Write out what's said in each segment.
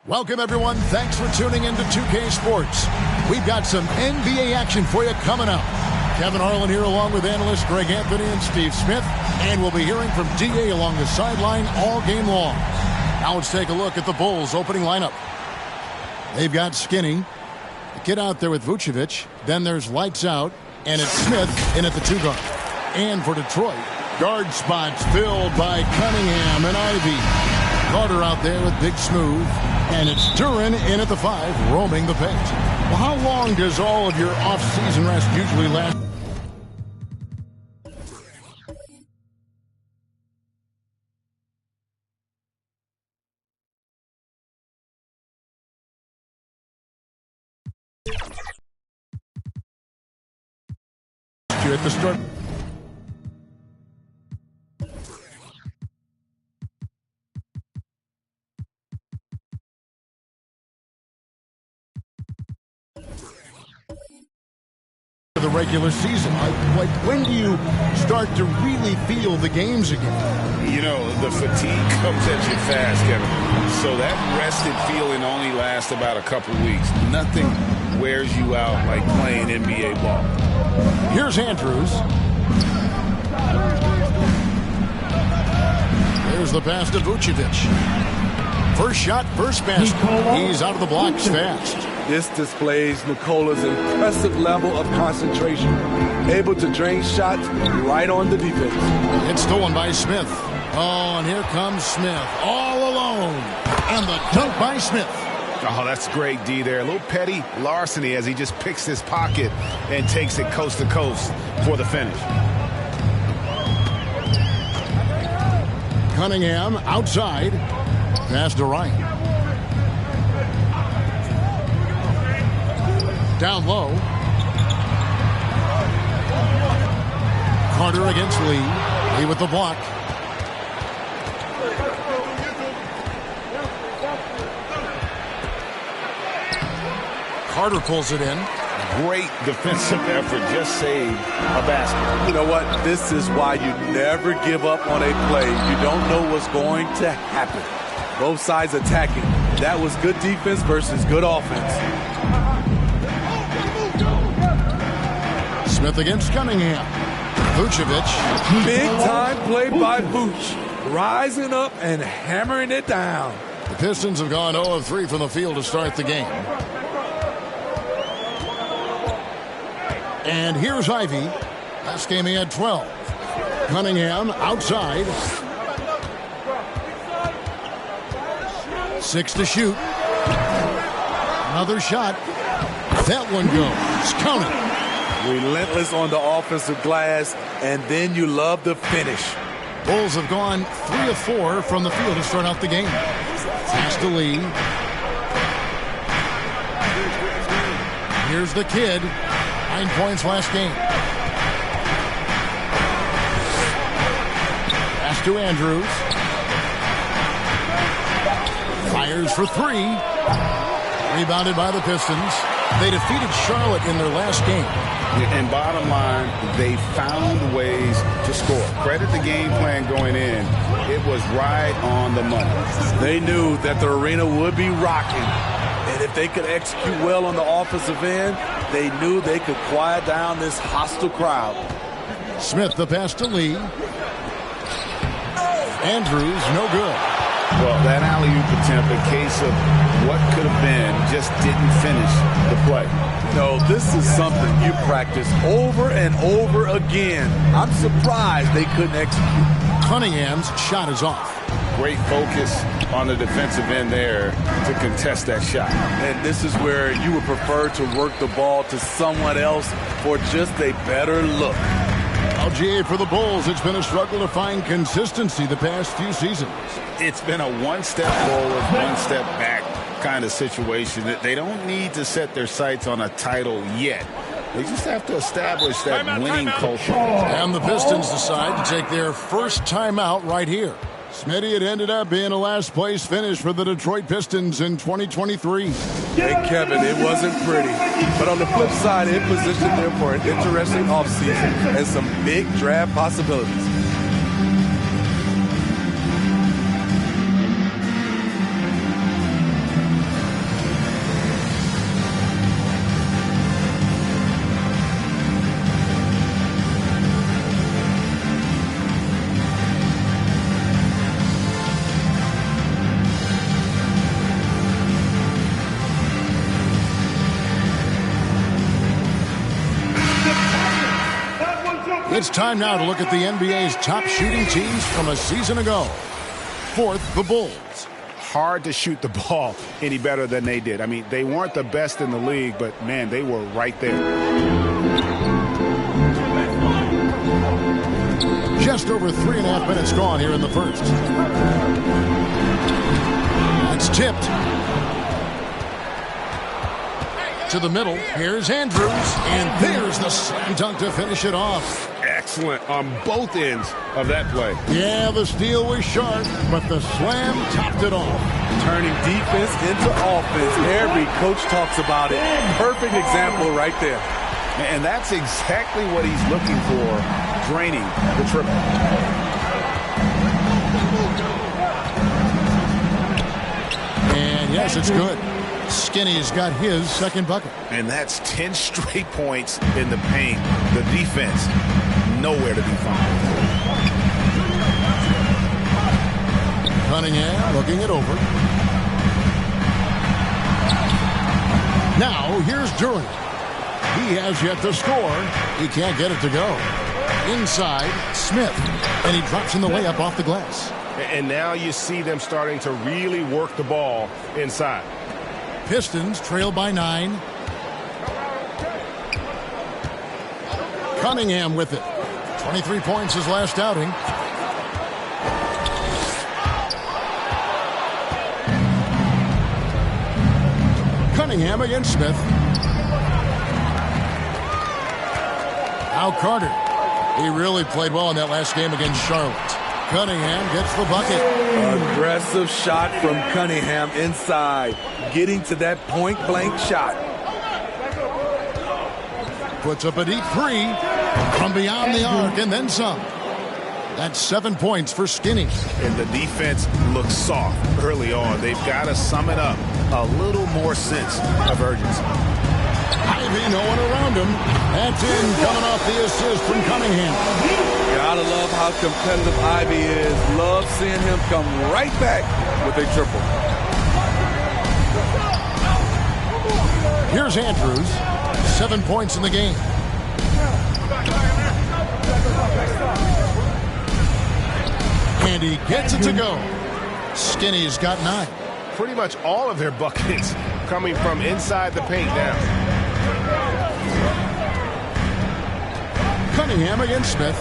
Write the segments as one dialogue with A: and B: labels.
A: Welcome, everyone. Thanks for tuning in to 2K Sports. We've got some NBA action for you coming up. Kevin Harlan here along with analysts Greg Anthony and Steve Smith. And we'll be hearing from DA along the sideline all game long. Now let's take a look at the Bulls' opening lineup. They've got Skinny. Get out there with Vucevic. Then there's Lights Out. And it's Smith in at the 2 guard. And for Detroit, guard spots filled by Cunningham and Ivy. Carter out there with Big Smooth. And it's Duren in at the 5, roaming the paint. Well, how long does all of your off-season rest usually last? You at the start. The regular season, like when do you start to really feel the games again?
B: You know, the fatigue comes at you fast, Kevin. So that rested feeling only lasts about a couple weeks. Nothing wears you out like playing NBA ball.
A: Here's Andrews. There's the pass to Vucevic. First shot, first basket. He's out of the blocks fast.
C: This displays Nikola's impressive level of concentration, able to drain shots right on the defense.
A: It's stolen by Smith. Oh, and here comes Smith, all alone. And the dunk by Smith.
B: Oh, that's great D there. A little petty larceny as he just picks his pocket and takes it coast to coast for the finish.
A: Cunningham outside. Pass to Ryan. Down low. Carter against Lee. Lee with the block. Carter pulls it in.
B: Great defensive effort. Just saved a basket.
C: You know what? This is why you never give up on a play. You don't know what's going to happen. Both sides attacking. That was good defense versus good offense.
A: Smith against Cunningham. Vucevic.
C: Big time play by Vuce. Rising up and hammering it down.
A: The Pistons have gone 0 of 3 from the field to start the game. And here's Ivy. Last game he had 12. Cunningham outside. 6 to shoot. Another shot. That one goes. Count it.
C: Relentless on the offensive glass, and then you love the finish.
A: Bulls have gone 3 of 4 from the field to start out the game. Pass to Lee. Here's the kid. 9 points last game. Pass to Andrews. Fires for 3. Rebounded by the Pistons. They defeated Charlotte in their last game.
B: And bottom line, they found ways to score. Credit the game plan going in. It was right on the money.
C: They knew that the arena would be rocking. And if they could execute well on the offensive end, they knew they could quiet down this hostile crowd.
A: Smith, the pass to Lee. Andrews, no good.
B: Well, that alley-oop attempt, a case of what could have been, just didn't finish the play.
C: No, this is something you practice over and over again. I'm surprised they couldn't execute.
A: Cunningham's shot is off.
B: Great focus on the defensive end there to contest that shot.
C: And this is where you would prefer to work the ball to someone else for just a better look.
A: LGA for the Bulls, it's been a struggle to find consistency the past few seasons.
B: It's been a one-step forward, one-step back kind of situation. They don't need to set their sights on a title yet. They just have to establish that winning culture.
A: And the Pistons decide to take their first timeout right here. Smitty, it ended up being a last-place finish for the Detroit Pistons in 2023.
C: Hey, Kevin, it wasn't pretty. But on the flip side, it positioned them for an interesting offseason and some big draft possibilities.
A: It's time now to look at the NBA's top shooting teams from a season ago. Fourth, the Bulls.
B: Hard to shoot the ball any better than they did. I mean, they weren't the best in the league, but, man, they were right there.
A: Just over 3.5 minutes gone here in the first. It's tipped. To the middle. Here's Andrews. And there's the slam dunk to finish it off.
D: Excellent on both ends of that play.
A: Yeah, the steal was sharp, but the slam topped it off.
C: Turning defense into offense. Every coach talks about it. Perfect example right there.
B: And that's exactly what he's looking for, draining the triple.
A: And yes, it's good. Skinny's got his second bucket.
B: And that's 10 straight points in the paint. The defense, nowhere to be found.
A: Cunningham looking it over. Now, here's Duran. He has yet to score. He can't get it to go. Inside, Smith. And he drops in the layup off the glass.
D: And now you see them starting to really work the ball inside.
A: Pistons trail by 9. Cunningham with it. 23 points his last outing. Cunningham against Smith. Now Carter. He really played well in that last game against Charlotte. Cunningham gets the bucket.
C: Aggressive shot from Cunningham inside. Getting to that point-blank shot.
A: Puts up a deep three from beyond the arc and then some. That's 7 points for Skinny.
B: And the defense looks soft early on. They've got to sum it up. A little more sense of urgency.
A: Ivy, no one around him. That's in, coming off the assist from Cunningham.
C: Gotta love how competitive Ivy is. Love seeing him come right back with a triple.
A: Here's Andrews. 7 points in the game. And he gets it to go. Skinny's got 9.
D: Pretty much all of their buckets coming from inside the paint now.
A: Cunningham against Smith.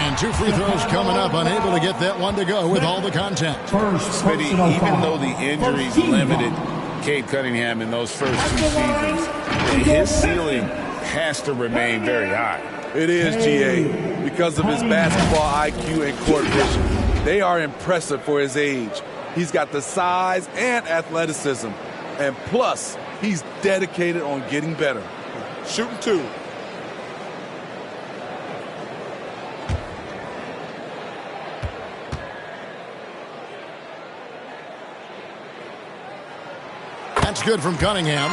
A: And 2 free throws coming up. Unable to get that one to go with all the contact.
B: Smitty, even though the injuries limited Cade Cunningham in those first 2 seasons, his ceiling has to remain very high.
C: It is, GA, because of his basketball IQ and court vision. They are impressive for his age. He's got the size and athleticism. And plus, he's dedicated on getting better.
D: Shooting 2.
A: That's good from Cunningham.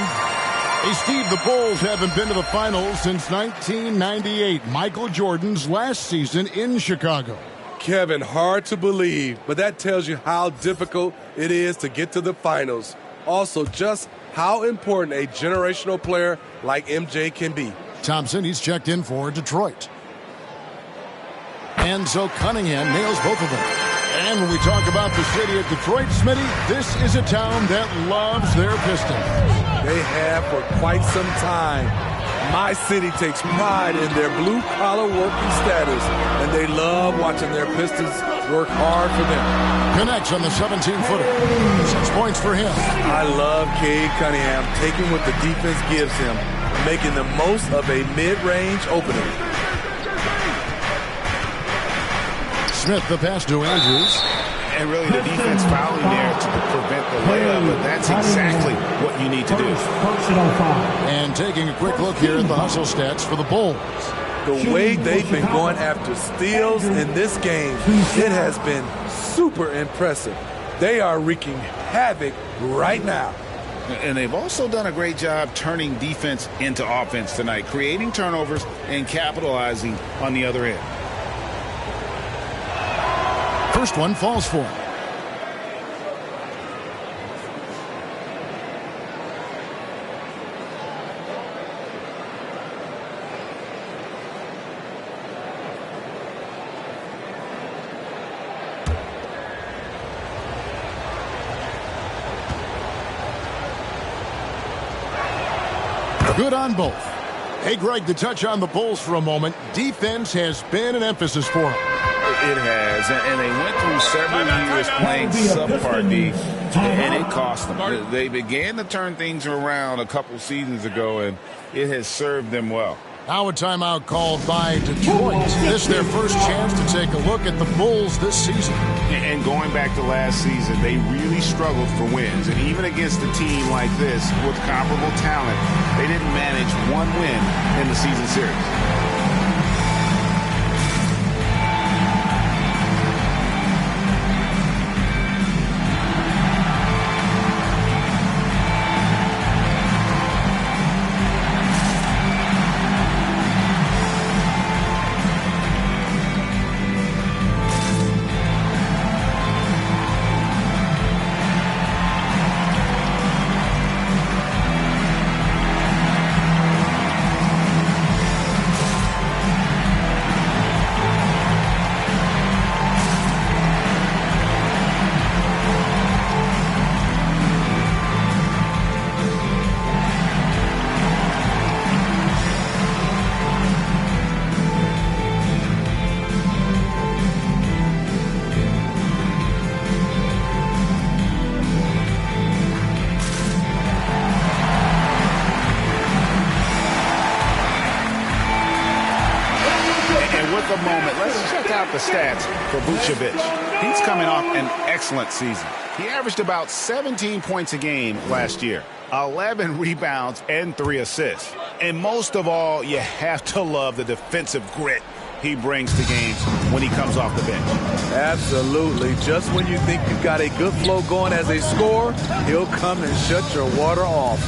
A: Hey, Steve, the Bulls haven't been to the finals since 1998, Michael Jordan's last season in Chicago.
C: Kevin, hard to believe, but that tells you how difficult it is to get to the finals. Also, just how important a generational player like MJ can be.
A: Thompson, he's checked in for Detroit. And so Cunningham nails both of them. And when we talk about the city of Detroit, Smitty, this is a town that loves their Pistons.
C: They have for quite some time. My city takes pride in their blue-collar working status, and they love watching their Pistons work hard for them.
A: Connects on the 17-footer. 6 points for him.
C: I love Cade Cunningham taking what the defense gives him, making the most of a mid-range opening.
A: Smith, the pass to Andrews.
B: And really the defense fouling there to prevent the layup, but that's exactly what you need to do.
A: And taking a quick look here at the hustle stats for the Bulls.
C: The way they've been going after steals in this game, it has been super impressive. They are wreaking havoc right now.
B: And they've also done a great job turning defense into offense tonight, creating turnovers and capitalizing on the other end.
A: First one falls for him. Good on both. Hey, Greg, to touch on the Bulls for a moment, defense has been an emphasis for them.
B: It has, and they went through several years playing subpar D, and it cost them. They began to turn things around a couple seasons ago, and it has served them well.
A: Now a timeout called by Detroit. This is their first chance to take a look at the Bulls this season.
D: And going back to last season, they really struggled for wins. And even against a team like this with comparable talent, they didn't manage one win in the season series. The moment. Let's check out the stats for Vucevic. He's coming off an excellent season. He averaged about 17 points a game last year, 11 rebounds, and 3 assists. And most of all, you have to love the defensive grit he brings to games when he comes off the bench.
C: Absolutely. Just when you think you've got a good flow going as a scorer, he'll come and shut your water off.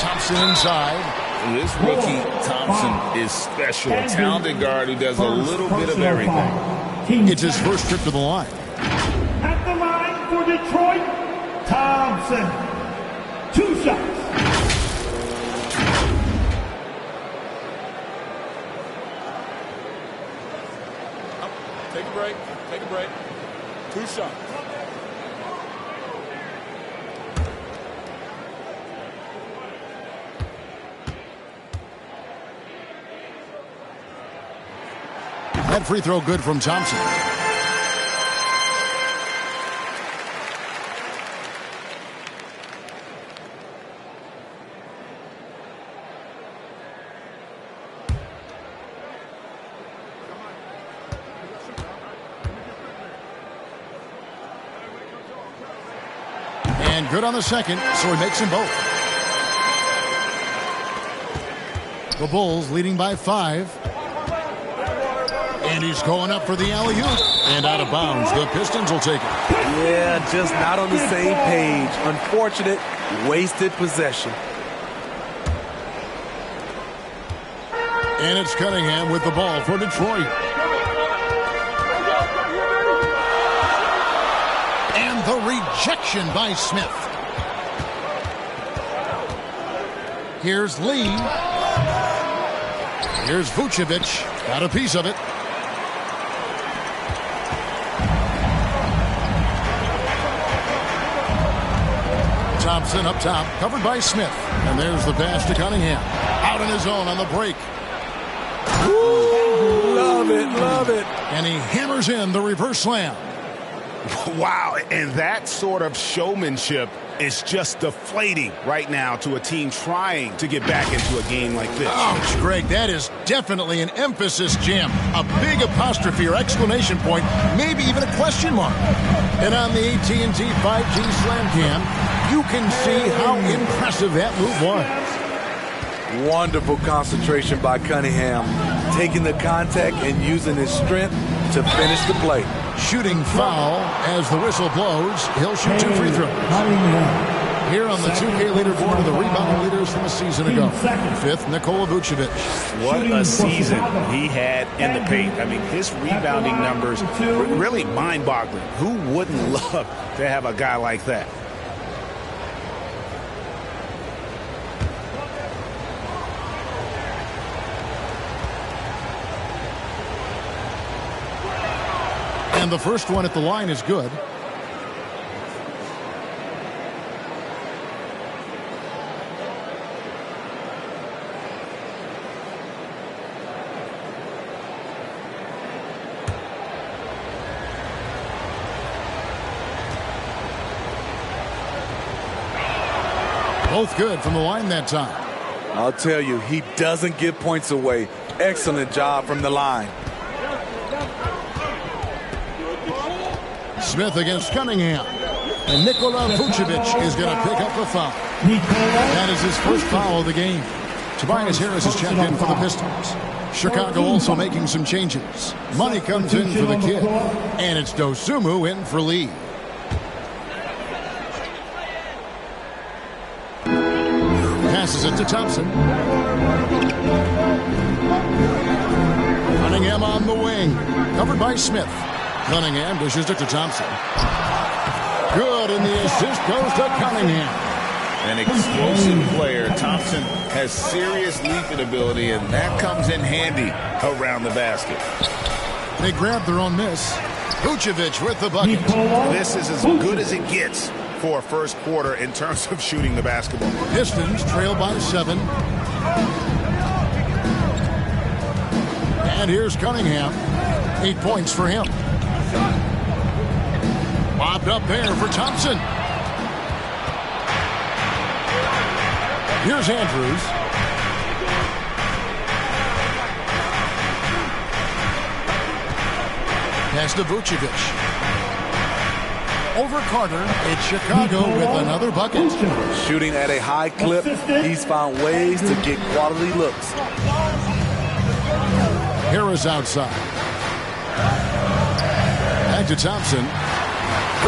A: Thompson inside.
B: This rookie, Thompson, is special. A talented guard who does a little bit of everything.
A: It's his first trip to the line.
E: At the line for Detroit, Thompson. 2 shots.
C: Take a break. Take a break. 2 shots.
A: That free throw good from Thompson. And good on the second, so he makes them both. The Bulls leading by 5. And he's going up for the alley-oop. And out of bounds. The Pistons will take it.
C: Yeah, just not on the same page. Unfortunate, wasted possession.
A: And it's Cunningham with the ball for Detroit. And the rejection by Smith. Here's Lee. Here's Vucevic. Got a piece of it. Thompson up top, covered by Smith. And there's the pass to Cunningham. Out on his own on the break.
C: Woo! Love it, love it.
A: And he hammers in the reverse slam.
D: Wow, and that sort of showmanship is just deflating right now to a team trying to get back into a game like this.
A: Ouch, Greg, that is definitely an emphasis jam. A big apostrophe or exclamation point, maybe even a question mark. And on the AT&T 5G Slam Cam, you can see how impressive that move was.
C: Wonderful concentration by Cunningham, taking the contact and using his strength to finish the play.
A: Shooting foul as the whistle blows. He'll shoot 2 free throws. Here on the 2K leaderboard are the rebound leaders from a season ago. 5th, Nikola Vucevic.
D: What a season he had in the paint. I mean, his rebounding numbers were really mind-boggling. Who wouldn't love to have a guy like that?
A: And the first one at the line is good. Both good from the line that time.
C: I'll tell you, he doesn't give points away. Excellent job from the line.
A: Smith against Cunningham. And Nikola Vucevic is going to pick up the foul. That is his first foul of the game. Tobias Harris is checked in for the Pistons. Chicago also making some changes. Money comes in for the kid. And it's Dosunmu in for Lee. Passes it to Thompson. Cunningham on the wing. Covered by Smith. Cunningham dishes it to Thompson. Good, and the assist goes to Cunningham.
B: An explosive player. Thompson has serious leaping ability, and that comes in handy around the basket.
A: They grab their own miss. Vucevic with the bucket.
D: This is as good as it gets for a first quarter in terms of shooting the basketball.
A: Pistons trail by 7. And here's Cunningham. 8 points for him. Lobbed up there for Thompson. Here's Andrews. Pass to Vucevic. Over Carter. It's Chicago with another bucket.
C: Shooting at a high clip, he's found ways to get quality looks.
A: Harris outside. Back to Thompson.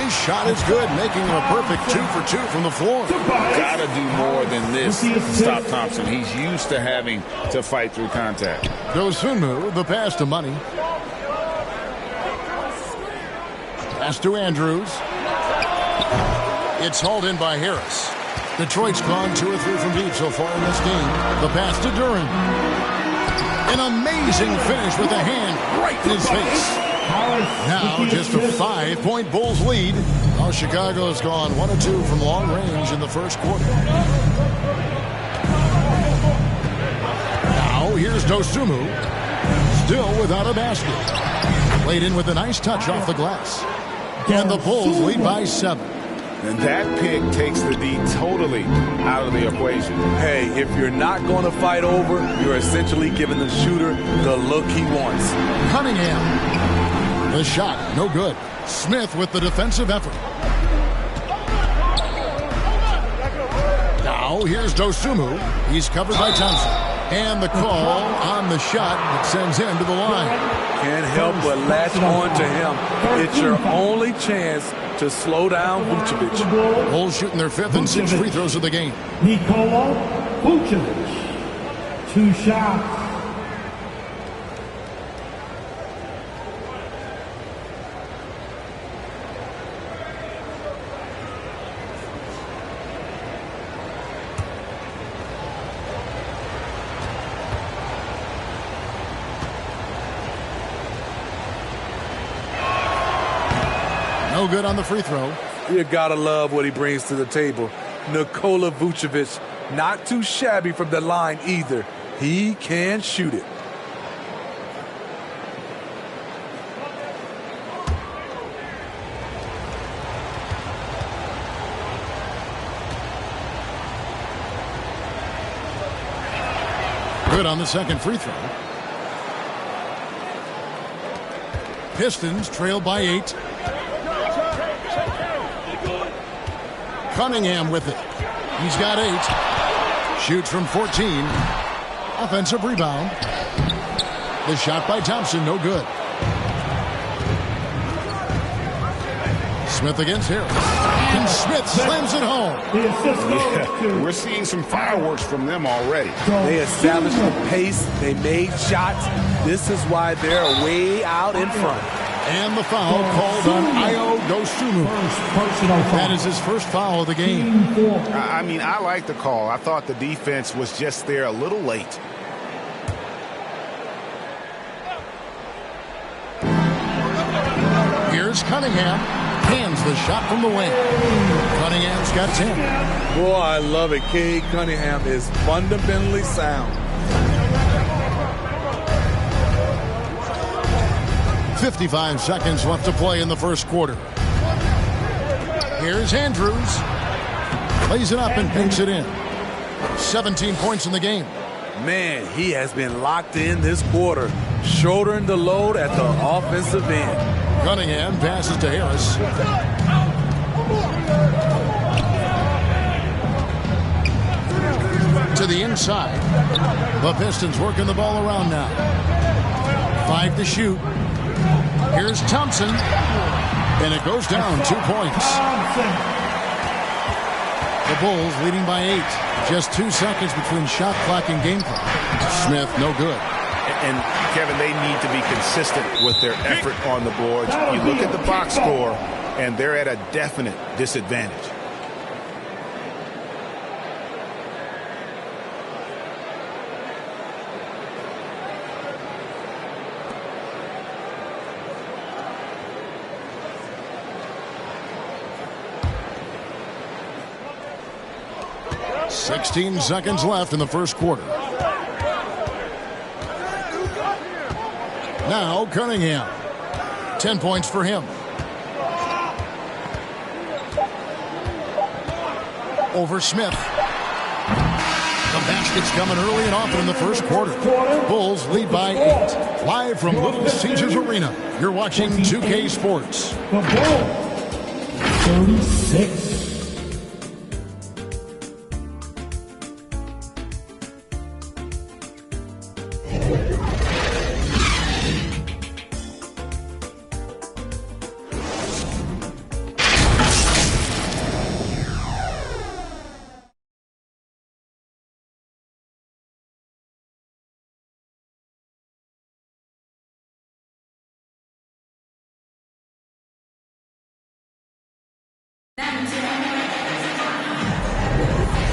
A: His shot is good, making him a perfect 2 for 2 from the floor.
B: Gotta do more than this to stop Thompson. He's used to having to fight through contact.
A: Dosunmu, the pass to Money. Pass to Andrews. It's hauled in by Harris. Detroit's gone 2 or 3 from deep so far in this game. The pass to Duren. An amazing finish with a hand right in his face. Now just a 5-point Bulls lead. Now Chicago has gone 1 of 2 from long range in the first quarter. Now here's Dosunmu. Still without a basket. Played in with a nice touch off the glass. And the Bulls lead by 7.
B: And that pick takes the D totally out of the equation.
C: Hey, if you're not going to fight over, you're essentially giving the shooter the look he wants.
A: Cunningham. The shot, no good. Smith with the defensive effort. Now here's Dosunmu. He's covered by Thompson. And the call on the shot that sends him to the line.
C: Can't help but latch on to him. It's your only chance to slow down Vucevic.
A: Bulls shooting their 5th and 6th free throws of the game.
E: Nikola Vucevic. 2 shots.
A: No good on the free throw.
C: You gotta love what he brings to the table. Nikola Vucevic, not too shabby from the line either. He can shoot it.
A: Good on the second free throw. Pistons trail by 8. Cunningham with it. He's got 8. Shoots from 14. Offensive rebound. The shot by Thompson, no good. Smith against Harris. And Smith slams it home.
D: Yeah, we're seeing some fireworks from them already.
C: They established the pace. They made shots. This is why they're way out in front.
A: And the foul called on Ayo Dosunmu. That is his first foul of the game.
D: I mean, I like the call. I thought the defense was just there a little late.
A: Here's Cunningham. Hands the shot from the wing. Cunningham's got 10.
C: Boy, I love it. Cade Cunningham is fundamentally sound.
A: 55 seconds left to play in the first quarter. Here's Andrews. Lays it up and pinks it in. 17 points in the game.
C: Man, he has been locked in this quarter, shouldering the load at the offensive end.
A: Cunningham passes to Harris. To the inside. The Pistons working the ball around now. 5 to shoot. Here's Thompson. And it goes down 2 points. The Bulls leading by 8. Just 2 seconds between shot clock and game clock. Smith, no good.
D: And, Kevin, they need to be consistent with their effort on the boards. You look at the box score, and they're at a definite disadvantage.
A: $16 seconds left in the first quarter. Now Cunningham. 10 points for him. Over Smith. The basket's coming early and often in the first quarter. Bulls lead by 8. Live from Little Caesars Arena, you're watching 2K Sports.
E: The Bulls, 36.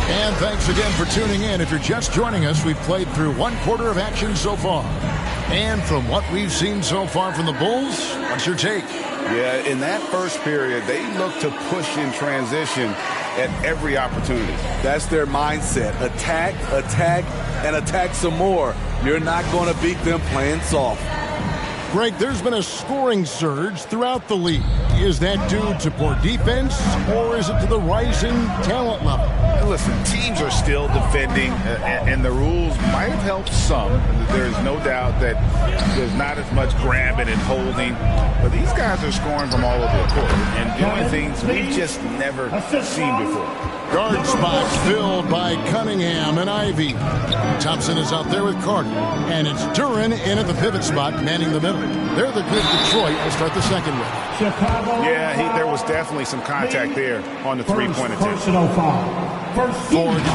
A: And thanks again for tuning in. If you're just joining us, we've played through 1 quarter of action so far. And from what we've seen so far from the Bulls, what's your take?
B: Yeah, in that first period, they looked to push in transition at every opportunity.
C: That's their mindset. Attack, attack, and attack some more. You're not going to beat them playing soft.
A: Greg, there's been a scoring surge throughout the league. Is that due to poor defense, or is it to the rising talent level?
B: Listen, teams are still defending, and the rules might have helped some. There's no doubt that there's not as much grabbing and holding, but these guys are scoring from all over the court and doing things we've just never seen before.
A: Guard spots filled by Cunningham and Ivy. Thompson is out there with Carter, and it's Duren in at the pivot spot, manning the middle. They're the good Detroit will start the second with.
D: Yeah, there was definitely some contact there on the three-point attempt.
E: Personal foul.
A: For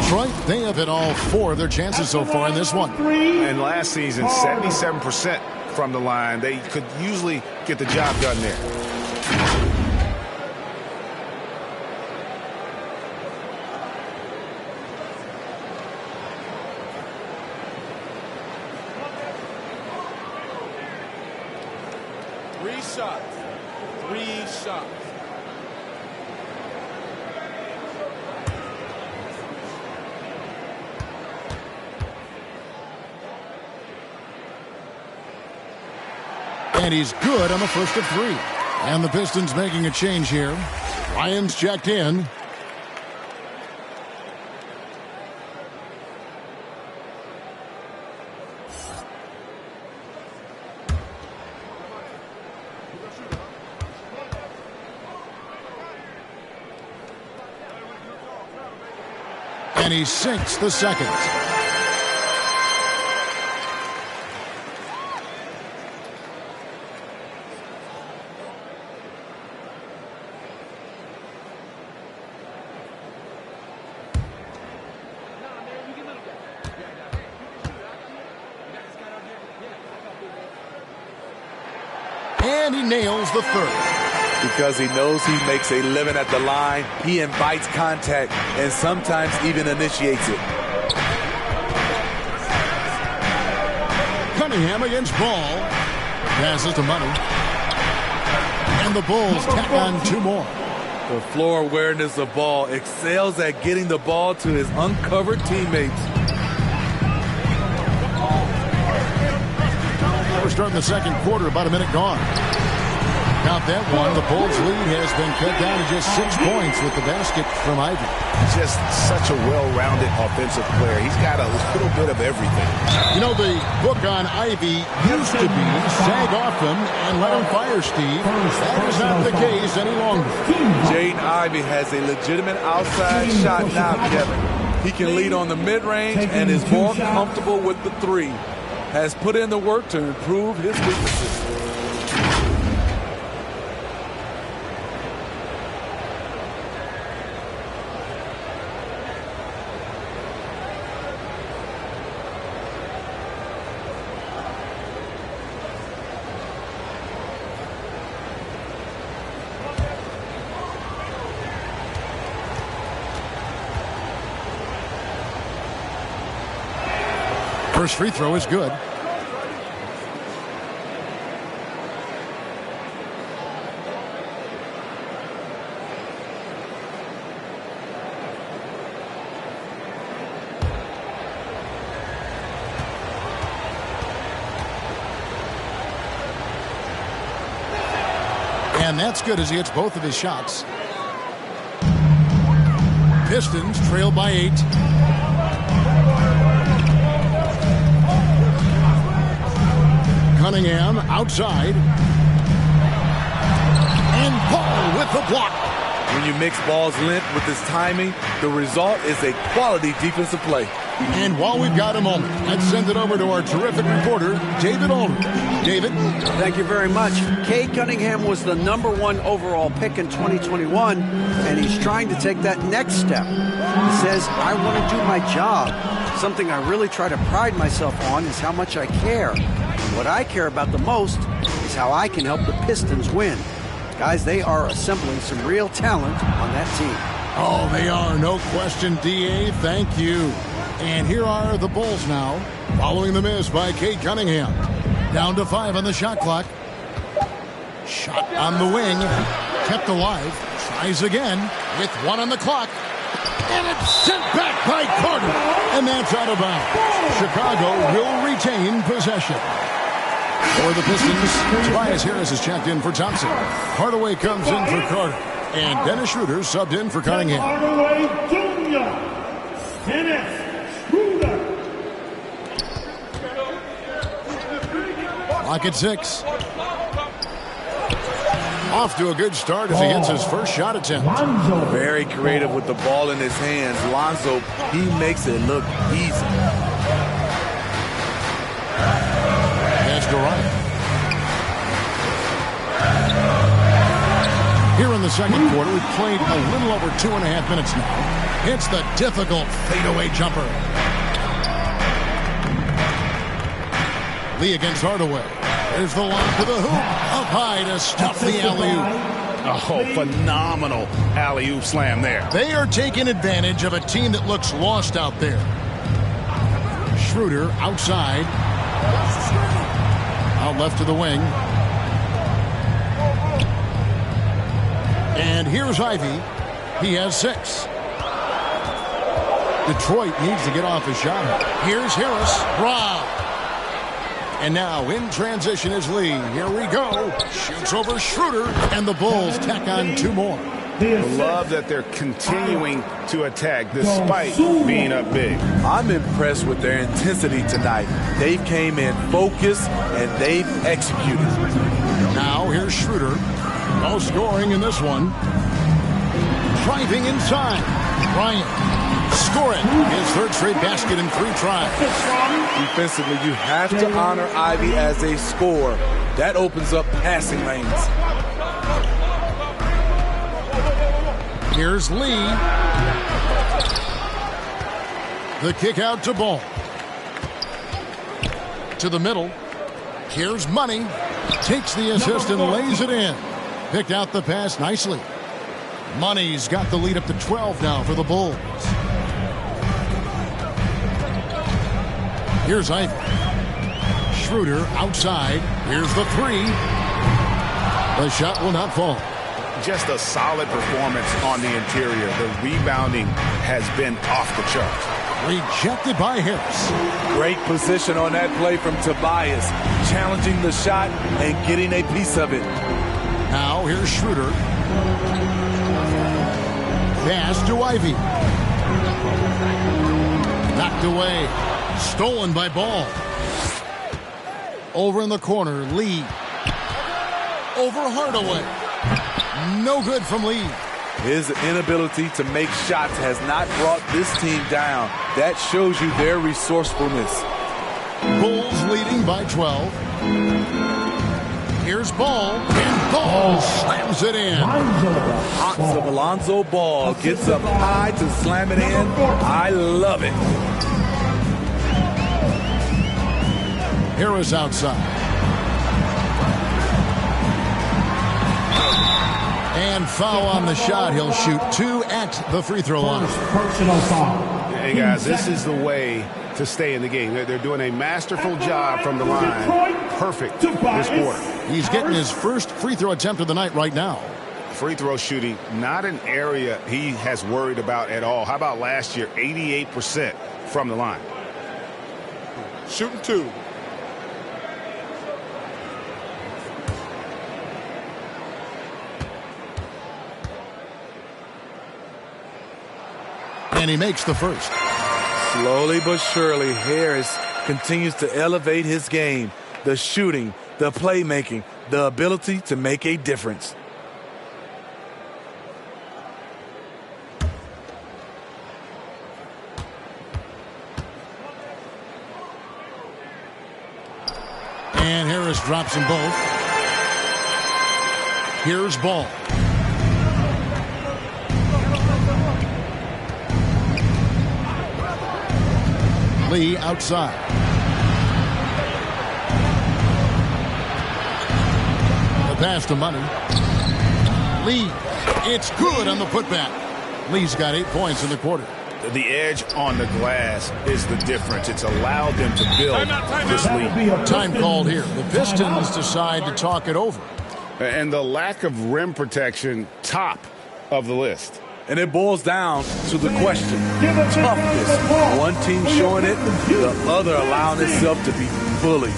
A: Detroit, they have hit all 4 of their chances so far in this one.
D: And last season, 77% from the line. They could usually get the job done there.
C: Three shots.
A: And he's good on the first of 3. And the Pistons making a change here. Lyons checked in. And he sinks the second. And he nails the third.
C: Because he knows he makes a living at the line, he invites contact and sometimes even initiates it.
A: Cunningham against Ball. Passes to Money. And the Bulls tack on 2 more.
C: The floor awareness of Ball excels at getting the ball to his uncovered teammates.
A: We're starting the second quarter, about a minute gone. count that one. The Bulls' lead has been cut down to just 6 points with the basket from Ivey.
D: Just such a well-rounded offensive player. He's got a little bit of everything.
A: You know, the book on Ivey used to be sag off him and let him fire, Steve. That is not the case any longer.
C: Jaden Ivey has a legitimate outside shot now, Kevin. He can lead on the mid-range and is more comfortable with the three. Has put in the work to improve his weaknesses.
A: First free throw is good. And that's good as he hits both of his shots. Pistons trail by 8. Cunningham outside. And Ball with the block.
C: When you mix Ball's length with his timing, the result is a quality defensive play.
A: And while we've got a moment, let's send it over to our terrific reporter, David Aldridge. David?
F: Thank you very much. Cade Cunningham was the #1 overall pick in 2021, and he's trying to take that next step. He says, I want to do my job. Something I really try to pride myself on is how much I care. And what I care about the most is how I can help the Pistons win. Guys, they are assembling some real talent on that team.
A: Oh, they are. No question, D.A. Thank you. And here are the Bulls now, following the miss by Cade Cunningham. Down to 5 on the shot clock. Shot on the wing. Kept alive. Tries again with 1 on the clock. And it's sent back by Carter. And that's out of bounds. Chicago will retain possession. For the Pistons, Tobias Harris is checked in for Thompson. Hardaway comes in for Carter. And Dennis Schroeder subbed in for Cunningham.
E: Hardaway Jr. Dennis Schroeder.
A: Clock at 6. Off to a good start as he hits his first shot attempt.
E: Lonzo.
C: Very creative with the ball in his hands. Lonzo, he makes it look easy.
A: Pass to Ryan. Here in the second quarter, we've played a little over 2.5 minutes now. Hits the difficult fadeaway jumper. Lee against Hardaway. There's the lob to the hoop. Up high to stuff the alley-oop.
D: Oh, phenomenal alley-oop slam there.
A: They are taking advantage of a team that looks lost out there. Schroeder outside. Out left to the wing. And here's Ivey. He has 6. Detroit needs to get off a shot. Here's Harris. Rob. And now in transition is Lee. Here we go. Shoots over Schroeder. And the Bulls tack on 2 more.
D: I love that they're continuing to attack despite being up big.
C: I'm impressed with their intensity tonight. They've came in focused and they've executed.
A: Now here's Schroeder. No scoring in this one. Driving inside. Bryant. Scoring his third straight basket in 3 tries.
C: Defensively, you have to honor Ivey as a scorer. That opens up passing lanes.
A: Here's Lee. The kick out to Ball. To the middle. Here's Money. Takes the assist and lays it in. Picked out the pass nicely. Money's got the lead up to 12 now for the Bulls. Here's Ivey. Schroeder outside. Here's the 3. The shot will not fall.
D: Just a solid performance on the interior. The rebounding has been off the charts.
A: Rejected by Harris.
C: Great position on that play from Tobias. Challenging the shot and getting a piece of it.
A: Now here's Schroeder. Pass to Ivy. Knocked away. Stolen by Ball. Over in the corner, Lee. Over Hardaway. No good from Lee.
C: His inability to make shots has not brought this team down. That shows you their resourcefulness.
A: Bulls leading by 12. Here's Ball, and Ball slams it in.
C: Ox of Alonzo Ball gets up high to slam it in. I love it.
A: Harris outside. And foul on the shot. He'll shoot 2 at the free throw line.
E: Personal foul.
D: Hey, guys, this is the way to stay in the game. They're doing a masterful job from the line. Perfect this quarter.
A: He's getting his first free throw attempt of the night right now.
D: Free throw shooting, not an area he has worried about at all. How about last year, 88% from the line?
C: Shooting 2.
A: And he makes the first.
C: Slowly but surely, Harris continues to elevate his game. The shooting, the playmaking, the ability to make a difference.
A: And Harris drops them both. Here's Ball. Lee outside. The pass to Money. Lee, it's good on the putback. Lee's got 8 points in the quarter.
D: The edge on the glass is the difference. It's allowed them to build this lead.
A: Time called here. The Pistons decide to talk it over.
D: And the lack of rim protection, top of the list.
C: And it boils down to the question, toughness. One team showing it, the other allowing itself to be bullied.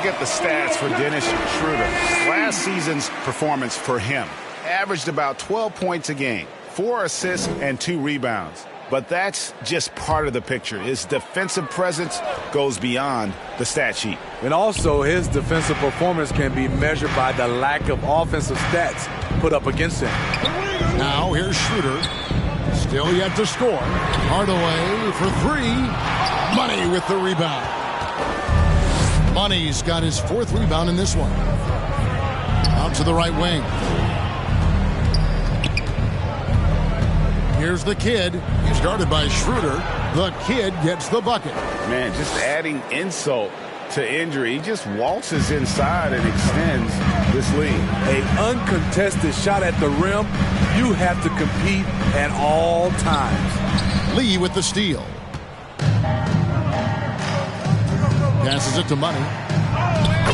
D: The stats for Dennis Schroeder. Last season's performance for him averaged about 12 points a game, 4 assists and 2 rebounds. But that's just part of the picture. His defensive presence goes beyond the stat sheet.
C: And also his defensive performance can be measured by the lack of offensive stats put up against him.
A: Now here's Schroeder. Still yet to score. Hardaway for 3. Money with the rebound. Money's got his 4th rebound in this one. Out to the right wing. Here's the Kid. He's guarded by Schroeder. The Kid gets the bucket.
D: Man, just adding insult to injury. He just waltzes inside and extends this lead.
C: An uncontested shot at the rim. You have to compete at all times.
A: Lee with the steal. Passes it to Money.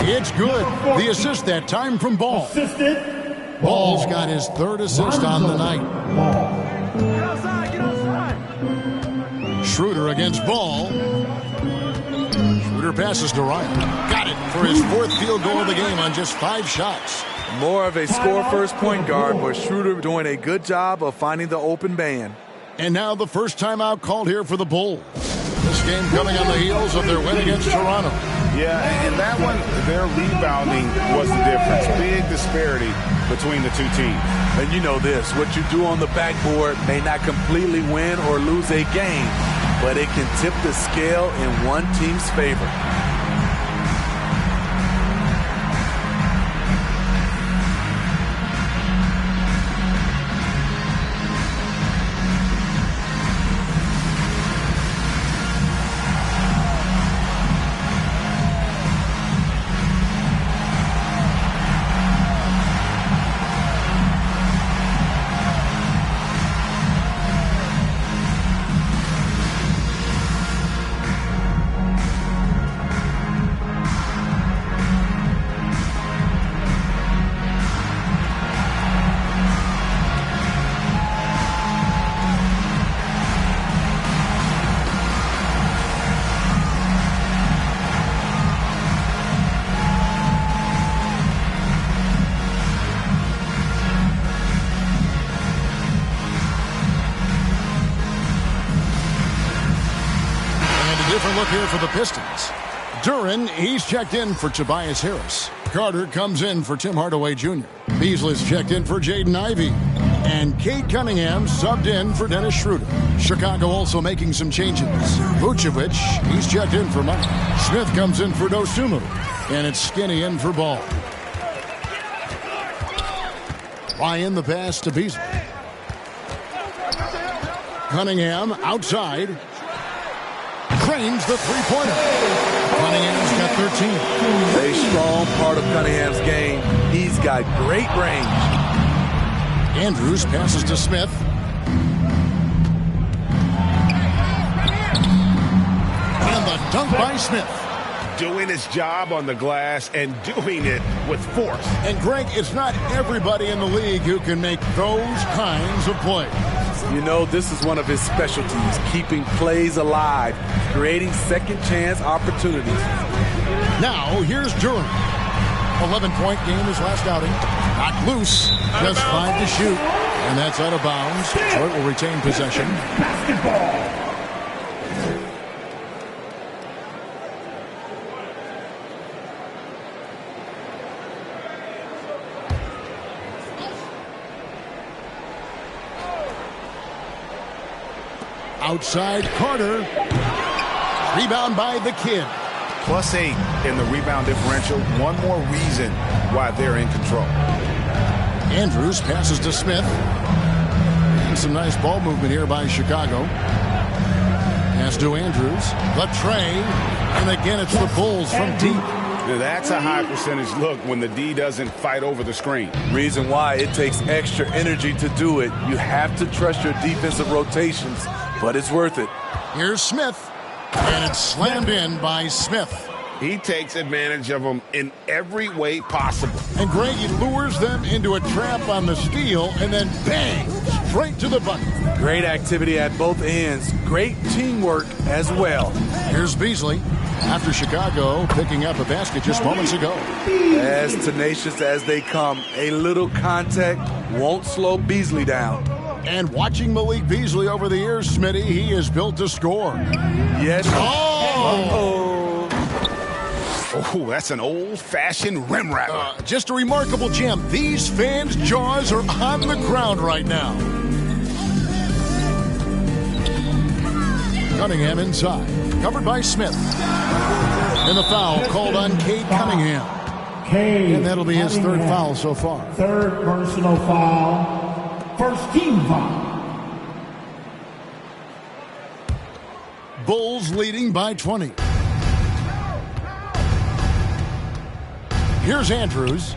A: It's good. The assist that time from Ball. Ball's got his 3rd assist on the night. Schroeder against Ball. Schroeder passes to Ryan. Got it for his 4th field goal of the game on just 5 shots.
C: More of a score-first point guard, but Schroeder doing a good job of finding the open man.
A: And now the first timeout called here for the Bulls. This game coming on the heels of their win against Toronto.
B: Yeah, and that one, their rebounding was the difference. Big disparity between the two teams.
C: And you know this, what you do on the backboard may not completely win or lose a game, but it can tip the scale in one team's favor.
A: Different look here for the Pistons. Duren, he's checked in for Tobias Harris. Carter comes in for Tim Hardaway Jr. Beasley's checked in for Jaden Ivey. And Cade Cunningham subbed in for Dennis Schroeder. Chicago also making some changes. Vucevic, he's checked in for Mike. Smith comes in for Dosunmu. And it's Skinny in for Ball. Ryan the pass to Beasley. Cunningham outside. Cranes the three-pointer. Cunningham's got 13.
C: A strong part of Cunningham's game. He's got great range.
A: Andrews passes to Smith. And the dunk by Smith.
D: Doing his job on the glass and doing it with force.
A: And Greg, it's not everybody in the league who can make those kinds of plays.
C: You know, this is one of his specialties, keeping plays alive, creating second-chance opportunities.
A: Now, here's Duren. 11-point game his last outing. Knocked loose, just 5 to shoot. And that's out of bounds. Detroit will retain possession.
E: Basketball.
A: Outside Carter. Rebound by the kid.
D: +8 in the rebound differential. One more reason why they're in control.
A: Andrews passes to Smith. And some nice ball movement here by Chicago. Pass to Andrews. The tray. And again, it's the Bulls from deep.
D: Now that's a high percentage look when the D doesn't fight over the screen.
C: Reason why it takes extra energy to do it. You have to trust your defensive rotations, but it's worth it.
A: Here's Smith. And it's slammed in by Smith.
D: He takes advantage of them in every way possible.
A: And Greg, he lures them into a trap on the steal and then bang, straight to the bucket.
C: Great activity at both ends. Great teamwork as well.
A: Here's Beasley after Chicago picking up a basket just moments ago.
C: As tenacious as they come, a little contact won't slow Beasley down.
A: And watching Malik Beasley over the years, Smitty, he is built to score.
C: Yes.
A: Oh!
D: Oh, that's an old-fashioned rim rattler.
A: Just a remarkable jam. These fans' jaws are on the ground right now. Cunningham inside. Covered by Smith. And the foul called on Cade Cunningham. And that'll be his third foul so far.
E: Third personal foul. First team foul.
A: Bulls leading by 20. Here's Andrews.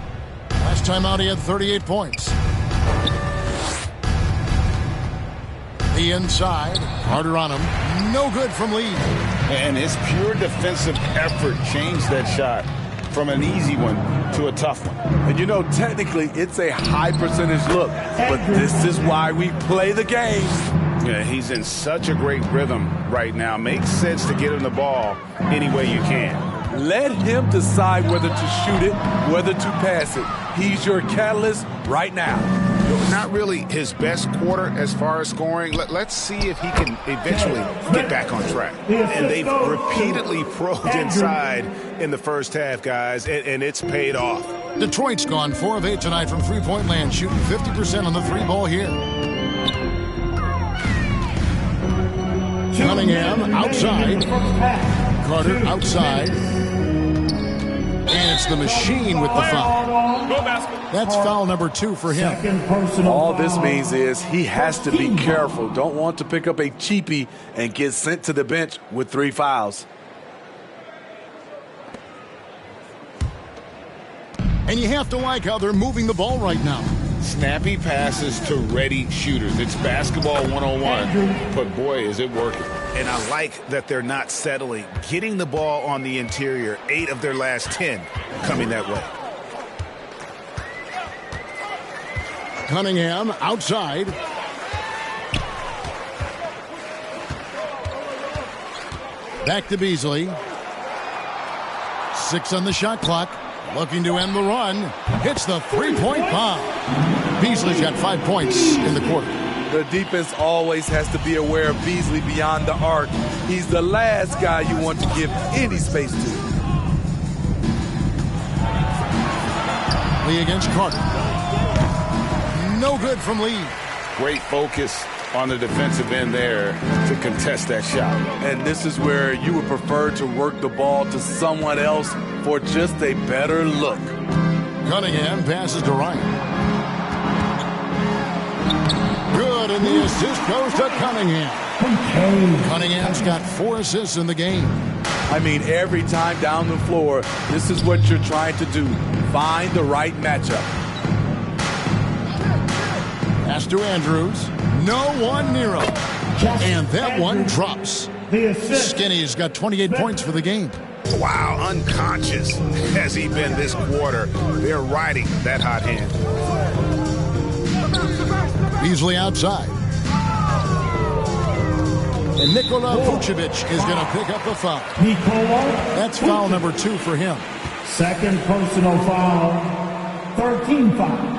A: Last time out, he had 38 points. The inside. Harder on him. No good from Lee.
B: And his pure defensive effort changed that shot from an easy one to a tough one.
C: And you know, technically, it's a high percentage look, but this is why we play the game.
D: Yeah, he's in such a great rhythm right now. Makes sense to get him the ball any way you can.
C: Let him decide whether to shoot it, whether to pass it. He's your catalyst right now.
D: not really his best quarter as far as scoring. Let's see if he can eventually get back on track.
E: And they've repeatedly probed inside
D: in the first half, guys, and it's paid off.
A: Detroit's gone 4 of 8 tonight from three-point land, shooting 50% on the three ball here. Cunningham outside. Carter outside. And it's the machine with the foul. That's foul number 2 for him.
C: All this means is he has to be careful. Don't want to pick up a cheapie and get sent to the bench with 3 fouls.
A: And you have to like how they're moving the ball right now.
B: Snappy passes to ready shooters. It's basketball 101, but boy, is it working.
D: And I like that they're not settling. Getting the ball on the interior, 8 of their last 10 coming that way.
A: Cunningham outside. Back to Beasley. 6 on the shot clock. Looking to end the run. Hits the three-point bomb. Beasley's got 5 points in the quarter.
C: The defense always has to be aware of Beasley beyond the arc. He's the last guy you want to give any space to.
A: Lee against Carter. No good from Lee.
B: Great focus on the defensive end there to contest that shot.
C: And this is where you would prefer to work the ball to someone else for just a better look.
A: Cunningham passes to Ryan. Good, and the assist goes to Cunningham. Cunningham's got 4 assists in the game.
C: I mean, every time down the floor, this is what you're trying to do. Find the right matchup.
A: Pass to Andrews. No one near him. And that one drops. Skinny's got 28 points for the game.
D: Wow, unconscious has he been this quarter. They're riding that hot hand.
A: Beasley outside. And Nikola Vucevic is going to pick up the foul. That's foul number 2 for him.
E: Second personal foul. 13 foul.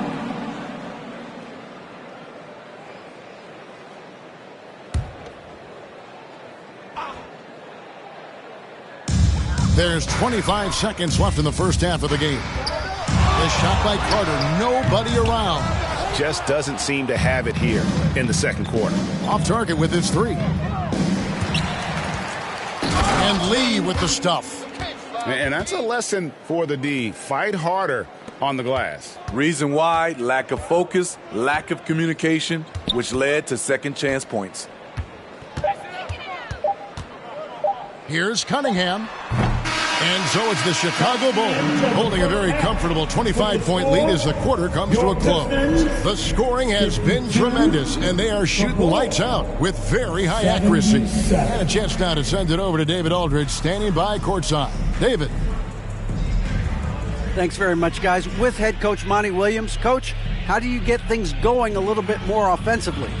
A: There's 25 seconds left in the first half of the game. The shot by Carter, nobody around.
D: Just doesn't seem to have it here in the second quarter.
A: Off target with his 3. And Lee with the stuff.
B: And that's a lesson for the D. Fight harder on the glass.
C: Reason why: lack of focus, lack of communication, which led to second chance points.
A: Here's Cunningham. And so it's the Chicago Bulls holding a very comfortable 25-point lead as the quarter comes to a close. The scoring has been tremendous, and they are shooting lights out with very high accuracy. And a chance now to send it over to David Aldridge, standing by courtside. David.
F: Thanks very much, guys. With head coach Monty Williams. Coach, how do you get things going a little bit more offensively?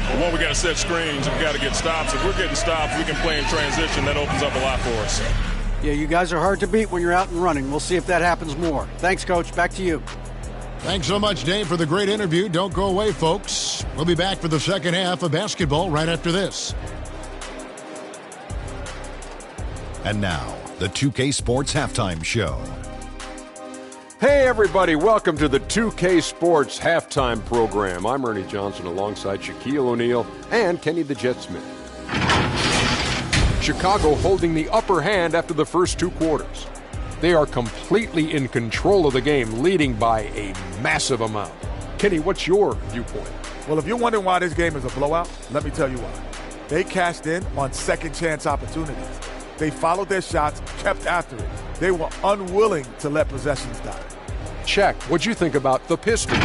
G: Well, one, we got to set screens and we got to get stops. If we're getting stops, we can play in transition. That opens up a lot for us.
F: Yeah, you guys are hard to beat when you're out and running. We'll see if that happens more. Thanks, Coach. Back to you.
A: Thanks so much, Dave, for the great interview. Don't go away, folks. We'll be back for the second half of basketball right after this.
H: And now, the 2K Sports Halftime Show.
I: Hey everybody, welcome to the 2K Sports Halftime Program. I'm Ernie Johnson alongside Shaquille O'Neal and Kenny the Jet Smith. Chicago holding the upper hand after the first 2 quarters. They are completely in control of the game, leading by a massive amount. Kenny, what's your viewpoint?
J: Well, if you're wondering why this game is a blowout, let me tell you why. They cashed in on second chance opportunities. They followed their shots, kept after it. They were unwilling to let possessions die.
I: Check. What'd you think about the Pistons?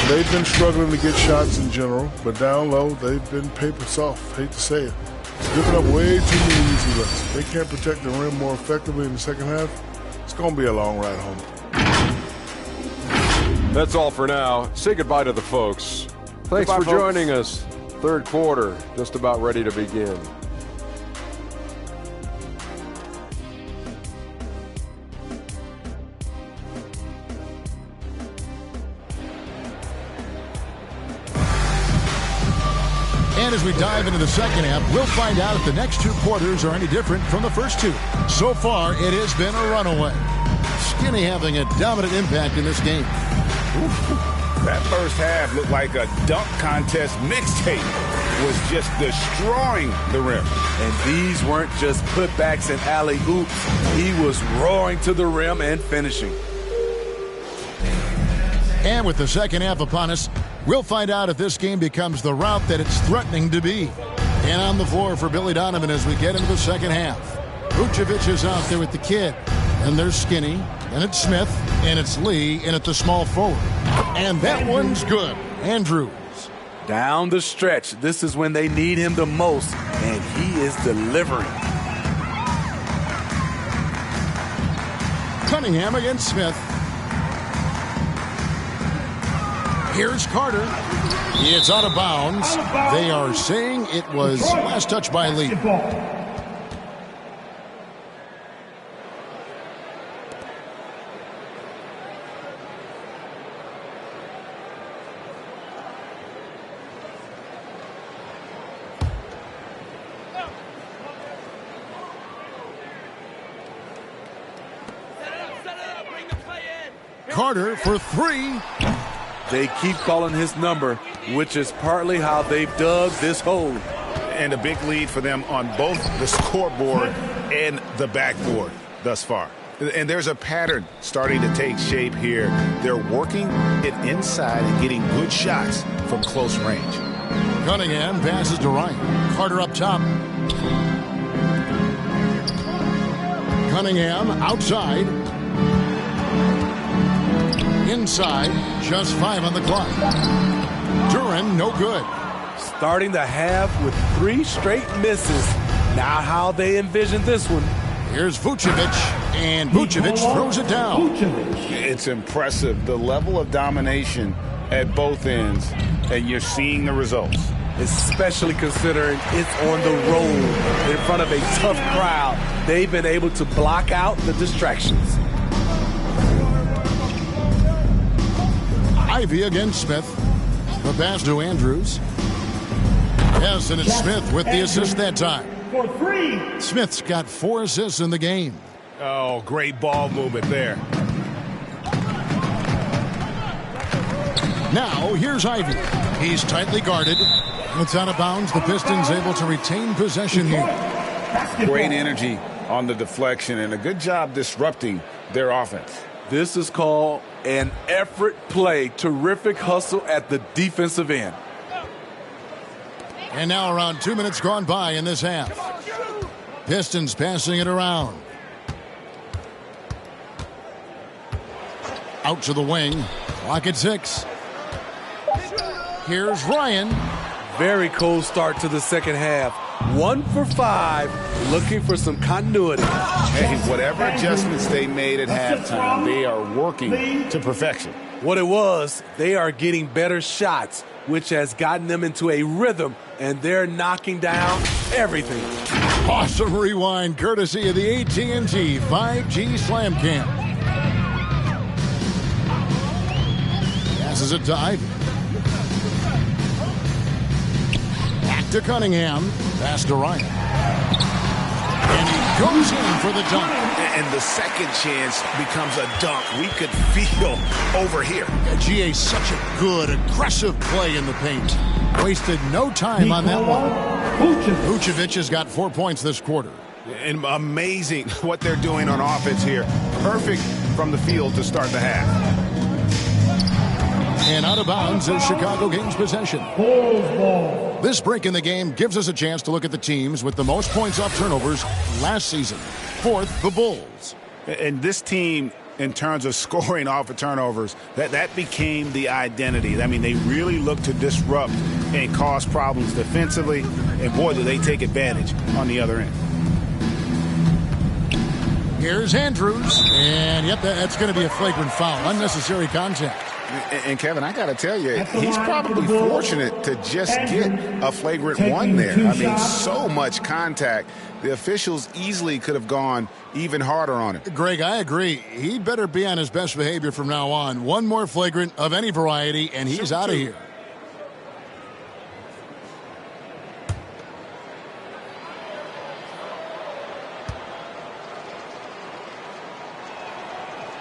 K: They've been struggling to get shots in general, but down low, they've been paper soft. Hate to say it. Giving up way too many easy looks. They can't protect the rim more effectively in the second half. It's going to be a long ride home.
I: That's all for now. Say goodbye to the folks. Thanks for joining us. Third quarter, just about ready to begin.
A: As we dive into the second half, we'll find out if the next 2 quarters are any different from the first 2. So far, it has been a runaway. Skinny having a dominant impact in this game.
B: That first half looked like a dunk contest mixtape. Was just destroying the rim.
C: And these weren't just putbacks and alley-oops. He was roaring to the rim and finishing.
A: And with the second half upon us, we'll find out if this game becomes the route that it's threatening to be. And on the floor for Billy Donovan as we get into the second half. Vucevic is out there with the kid. And there's Skinny. And it's Smith. And it's Lee. And it's the small forward. And that one's good. Andrews.
C: Down the stretch, this is when they need him the most, and he is delivering.
A: Cunningham against Smith. Here's Carter. It's out of bounds. They are saying it was last touch by Lee. Carter for 3.
C: They keep calling his number, which is partly how they've dug this hole.
D: And a big lead for them on both the scoreboard and the backboard thus far. And there's a pattern starting to take shape here. They're working it inside and getting good shots from close range.
A: Cunningham passes to Ryan. Carter up top. Cunningham outside. Inside, just 5 on the clock. Duren, no good.
C: Starting the half with 3 straight misses. Now how they envision this one.
A: Here's Vucevic, and Vucevic throws it down.
B: It's impressive, the level of domination at both ends, and you're seeing the results.
C: Especially considering it's on the road in front of a tough crowd. They've been able to block out the distractions.
A: Ivy against Smith. The pass to Andrews. Yes, and it's Smith with the assist that time.
E: For 3.
A: Smith's got 4 assists in the game.
D: Oh, great ball movement there.
A: Now, here's Ivy. He's tightly guarded. It's out of bounds. The Pistons able to retain possession here.
B: Great energy on the deflection and a good job disrupting their offense.
C: This is called an effort play. Terrific hustle at the defensive end.
A: And now around 2 minutes gone by in this half. Pistons passing it around. Out to the wing. Clock at 6. Here's Ryan.
C: Very cold start to the second half. 1 for 5, looking for some continuity.
D: Hey, whatever adjustments they made at halftime, they are working to perfection.
C: What it was, they are getting better shots, which has gotten them into a rhythm, and they're knocking down everything.
A: Awesome rewind, courtesy of the AT&T 5G Slam Cam. Passes it to Ivy. Back to Cunningham. Pass to Ryan. And he goes in for the dunk.
D: And the second chance becomes a dunk. We could feel over here.
A: GA, such a good, aggressive play in the paint. Wasted no time on that one. Vucevic has got 4 points this quarter.
D: And amazing what they're doing on offense here. Perfect from the field to start the half.
A: And out of bounds as Chicago gains possession. This break in the game gives us a chance to look at the teams with the most points off turnovers last season. 4th, the Bulls.
D: And this team, in terms of scoring off of turnovers, that became the identity. I mean, they really look to disrupt and cause problems defensively. And boy, do they take advantage on the other end.
A: Here's Andrews. And yep, that's going to be a flagrant foul. Unnecessary contact.
D: And Kevin, I got to tell you, he's probably fortunate to just get a flagrant 1 there. I mean, so much contact. The officials easily could have gone even harder on it.
A: Greg, I agree. He better be on his best behavior from now on. One more flagrant of any variety, and he's out of here.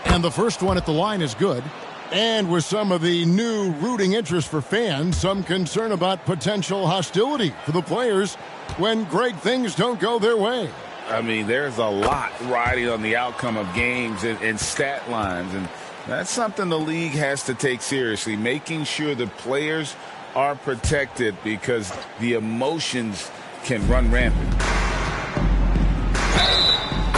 A: And the first one at the line is good. And with some of the new rooting interest for fans, some concern about potential hostility for the players when great things don't go their way.
B: I mean, there's a lot riding on the outcome of games and stat lines, and that's something the league has to take seriously, making sure the players are protected because the emotions can run rampant.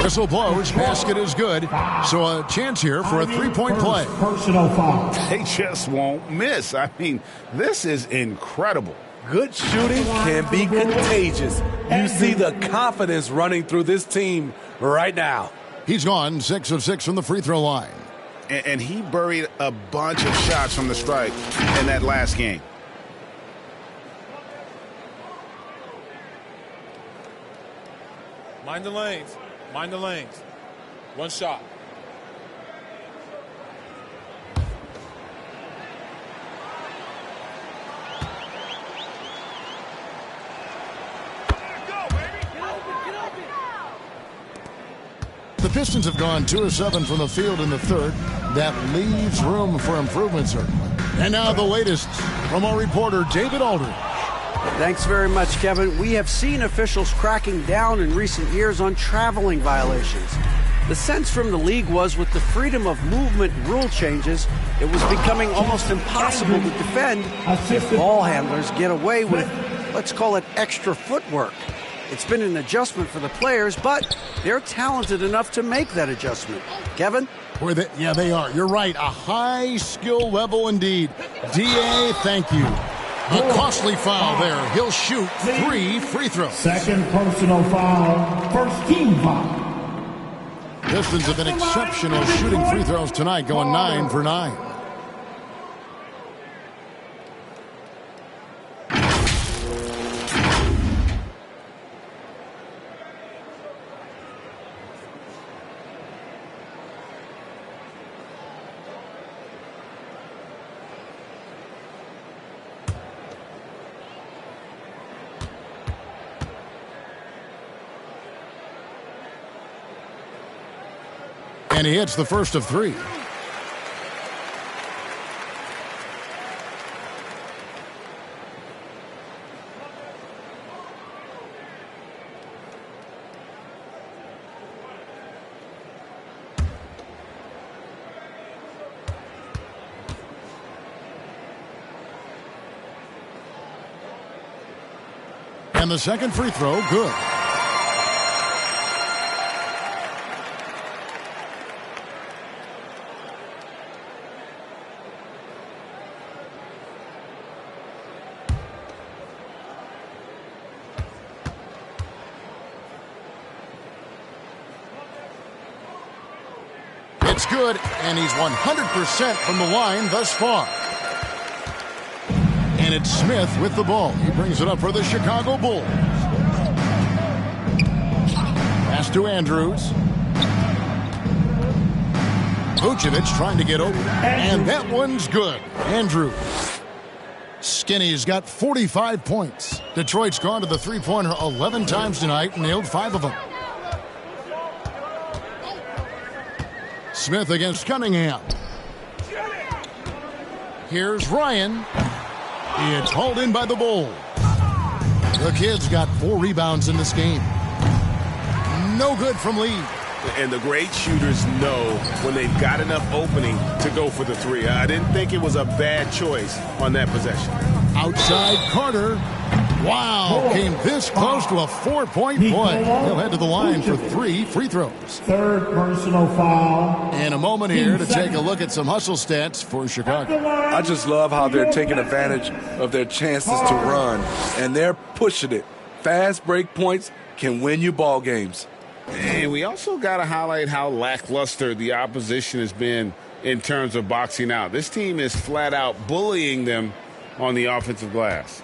A: Whistle blows, basket is good, so a chance here for a three-point play.
E: Personal foul.
B: They just won't miss. I mean, this is incredible.
C: Good shooting can be contagious. You see the confidence running through this team right now.
A: He's gone 6 of 6 from the free throw line.
D: And he buried a bunch of shots from the stripe in that last game.
L: Mind the lanes. Mind the lanes. One shot.
A: The Pistons have gone 2 of 7 from the field in the third. That leaves room for improvement, certainly. And now the latest from our reporter, David Aldridge.
F: Thanks very much, Kevin. We have seen officials cracking down in recent years on traveling violations. The sense from the league was with the freedom of movement rule changes, it was becoming almost impossible to defend if ball handlers get away with, let's call it, extra footwork. It's been an adjustment for the players, but they're talented enough to make that adjustment. Kevin?
A: Yeah, they are. You're right. A high skill level indeed. D.A., thank you. A costly foul there. He'll shoot 3 free throws.
E: Second personal foul. First team foul.
A: Pistons have been exceptional shooting free throws tonight, going 9 for 9. And he hits the first of 3. And the second free throw, good. It's good, and he's 100% from the line thus far. And it's Smith with the ball. He brings it up for the Chicago Bulls. Pass to Andrews. Vucevic trying to get open, and that one's good. Andrews. Skinny's got 45 points. Detroit's gone to the three-pointer 11 times tonight and nailed 5 of them. Smith against Cunningham. Here's Ryan. It's hauled in by the Bulls. The kid's got 4 rebounds in this game. No good from Lee.
M: And the great shooters know when they've got enough opening to go for the 3. I didn't think it was a bad choice on that possession.
A: Outside Carter. Wow, came this close to a 4-point play. He'll head to the line for 3 free throws.
E: Third personal foul.
A: And a moment here to take a look at some hustle stats for Chicago.
C: I just love how they're taking advantage of their chances to run, and they're pushing it. Fast break points can win you ball games.
B: And we also got to highlight how lackluster the opposition has been in terms of boxing out. This team is flat out bullying them on the offensive glass.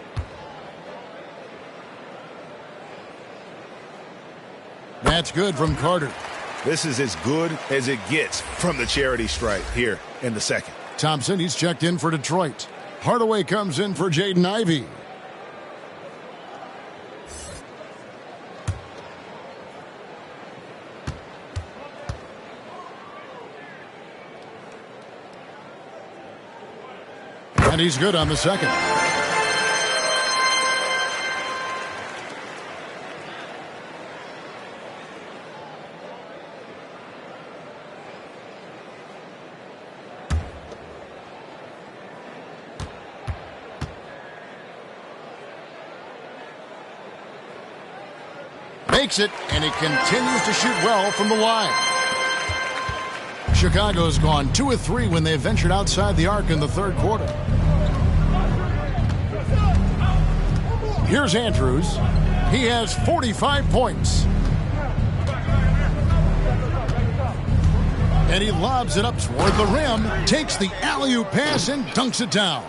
A: That's good from Carter.
D: This is as good as it gets from the charity stripe here in the second.
A: Thompson, he's checked in for Detroit. Hardaway comes in for Jaden Ivey. And he's good on the second. Makes it, and he continues to shoot well from the line. Chicago's gone 2 of 3 when they ventured outside the arc in the third quarter. Here's Andrews. He has 45 points. And he lobs it up toward the rim, takes the alley-oop pass and dunks it down.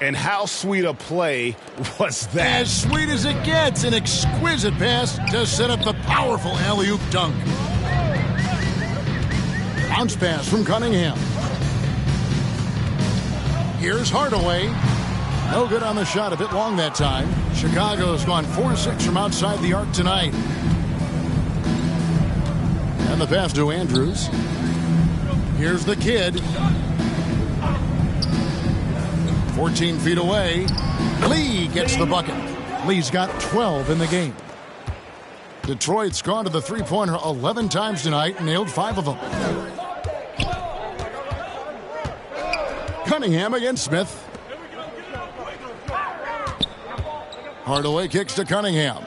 D: And how sweet a play was that?
A: As sweet as it gets, an exquisite pass to set up the powerful alley-oop dunk. Bounce pass from Cunningham. Here's Hardaway. No good on the shot, a bit long that time. Chicago's gone 4-6 from outside the arc tonight. And the pass to Andrews. Here's the kid. 14 feet away. Lee gets the bucket. Lee's got 12 in the game. Detroit's gone to the three-pointer 11 times tonight and nailed 5 of them. Cunningham against Smith. Hardaway kicks to Cunningham.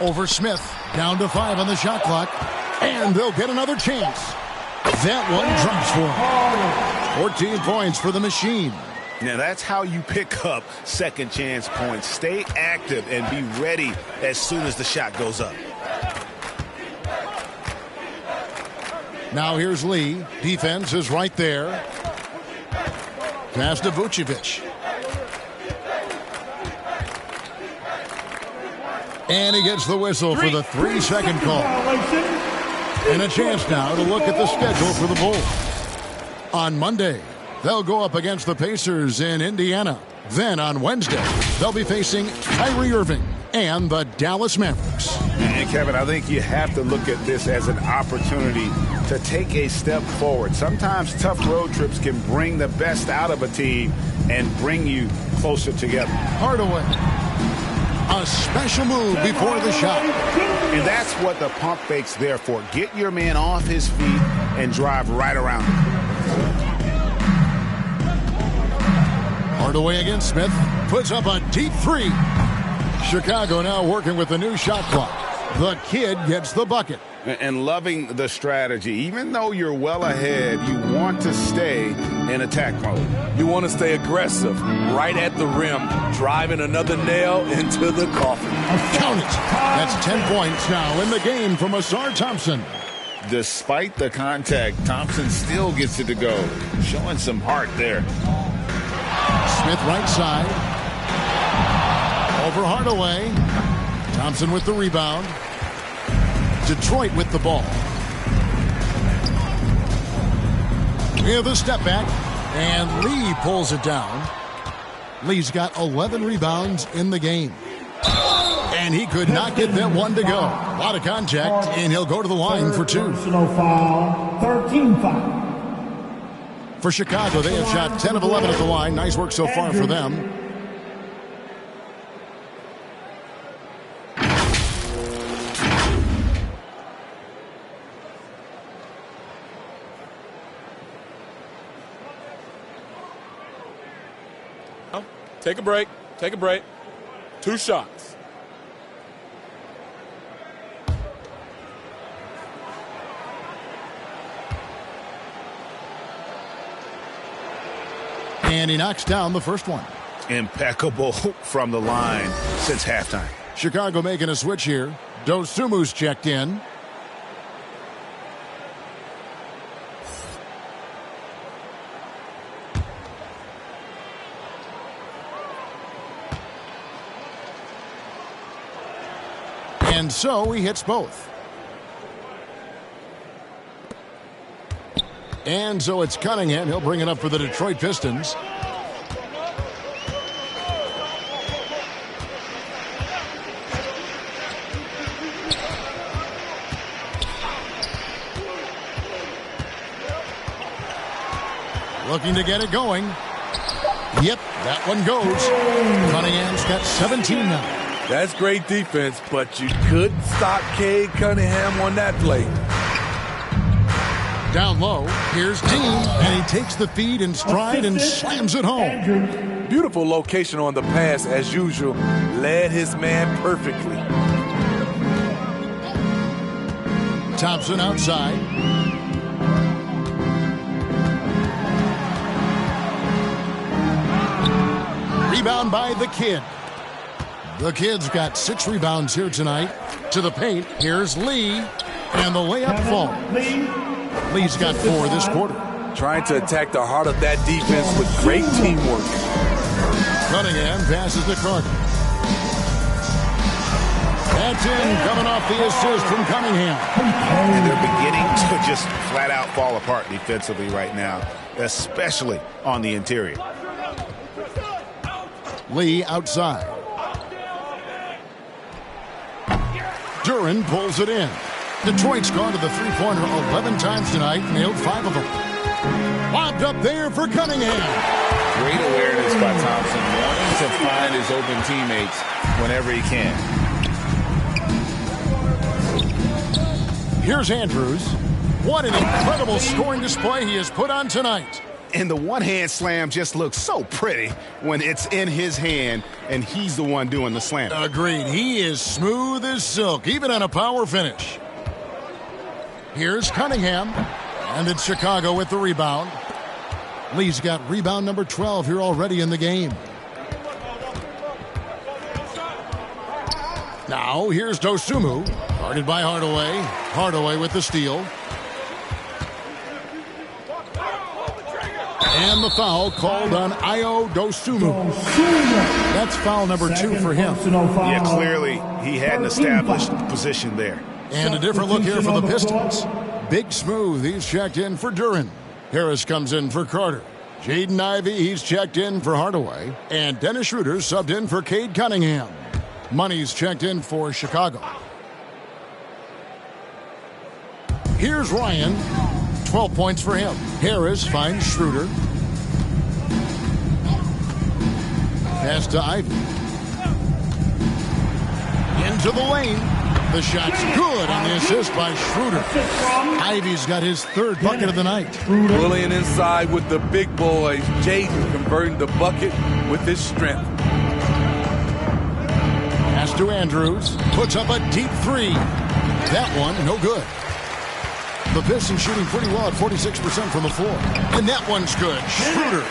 A: Over Smith. Down to 5 on the shot clock. And they'll get another chance. That one drops for him. 14 points for the Machine.
D: Now that's how you pick up second chance points. Stay active and be ready as soon as the shot goes up.
A: Now here's Lee. Defense is right there. Pass to Vucevic. And he gets the whistle for the 3-second call. And a chance now to look at the schedule for the Bulls. On Monday, they'll go up against the Pacers in Indiana. Then on Wednesday, they'll be facing Kyrie Irving and the Dallas Mavericks.
D: And Kevin, I think you have to look at this as an opportunity to take a step forward. Sometimes tough road trips can bring the best out of a team and bring you closer together.
A: Hardaway. A special move before the shot.
D: And that's what the pump fake's there for. Get your man off his feet and drive right around him.
A: Hardaway against Smith. Puts up a deep 3. Chicago now working with the new shot clock. The kid gets the bucket.
D: And loving the strategy. Even though you're well ahead, you want to stay in attack mode.
C: You want to stay aggressive, right at the rim, driving another nail into the coffin.
A: Count it. That's 10 points now in the game from Ausar Thompson.
D: Despite the contact, Thompson still gets it to go. Showing some heart there.
A: Smith right side. Over Hardaway. Thompson with the rebound. Detroit with the ball. We have the step back, and Lee pulls it down. Lee's got 11 rebounds in the game. And he could not get that one to go. A lot of contact, and he'll go to the line for 2.
E: Personal foul, 13 foul.
A: For Chicago, they have shot 10 of 11 at the line. Nice work so far for them.
L: Take a break. Take a break. 2 shots.
A: And he knocks down the first one.
D: Impeccable from the line since halftime.
A: Chicago making a switch here. Dosumu's checked in. And so he hits both. And so it's Cunningham. He'll bring it up for the Detroit Pistons. Looking to get it going. Yep, that one goes. Cunningham's got 17 now.
C: That's great defense, but you couldn't stop Cade Cunningham on that play.
A: Down low, here's Dean, and he takes the feed in stride and slams it home.
C: Beautiful location on the pass, as usual. Led his man perfectly.
A: Thompson outside. Rebound by the Kid. The Kid's got 6 rebounds here tonight. To the paint, here's Lee, and the layup falls. Lee's got 4 this quarter.
C: Trying to attack the heart of that defense with great teamwork.
A: Cunningham passes to Carter. That's in, coming off the assist from Cunningham.
D: And they're beginning to just flat out fall apart defensively right now, especially on the interior.
A: Lee outside. Duren pulls it in. Detroit's gone to the three-pointer 11 times tonight, nailed 5 of them. Lobbed up there for Cunningham.
B: Great awareness by Thompson, wanting to find his open teammates whenever he can.
A: Here's Andrews. What an incredible scoring display he has put on tonight.
D: And the one-hand slam just looks so pretty when it's in his hand and he's the one doing the slam.
A: Agreed. He is smooth as silk, even on a power finish. Here's Cunningham, and it's Chicago with the rebound. Lee's got rebound number 12 here already in the game. Now, here's Dosunmu, guarded by Hardaway. Hardaway with the steal. And the foul called on Ayo Dosunmu. That's foul number 2 for him.
D: Yeah, clearly he had an established position there.
A: And a different look here for the Pistons. Big Smooth, he's checked in for Duren. Harris comes in for Carter. Jaden Ivey, he's checked in for Hardaway. And Dennis Schroeder subbed in for Cade Cunningham. Money's checked in for Chicago. Here's Ryan. 12 points for him. Harris finds Schroeder. Pass to Ivey. Into the lane. The shot's good on the assist by Schroeder. Ivey's got his 3rd bucket of the night.
C: Bullying inside with the big boys. Jaden converting the bucket with his strength.
A: Pass to Andrews. Puts up a deep 3. That one, no good. The Pistons shooting pretty well at 46% from the floor. And that one's good. Schroeder.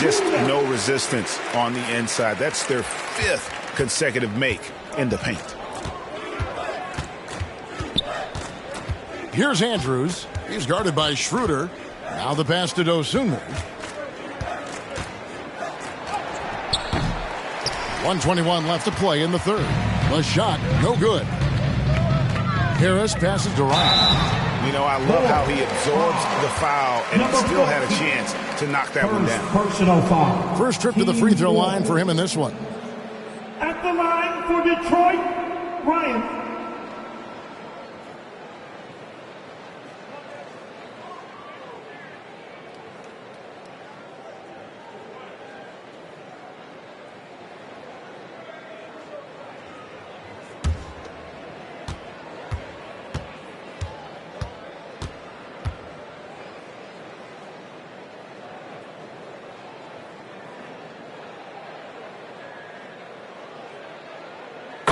D: Just no resistance on the inside. That's their 5th consecutive make in the paint.
A: Here's Andrews. He's guarded by Schroeder. Now the pass to Dosunmu. 1:21 left to play in the 3rd. The shot, no good. Harris passes to Ryan.
D: You know, I love how he absorbs the foul and still had a chance to knock that one down.
E: Personal foul.
A: First trip to the free throw line for him in this one.
E: At the line for Detroit, Ryan.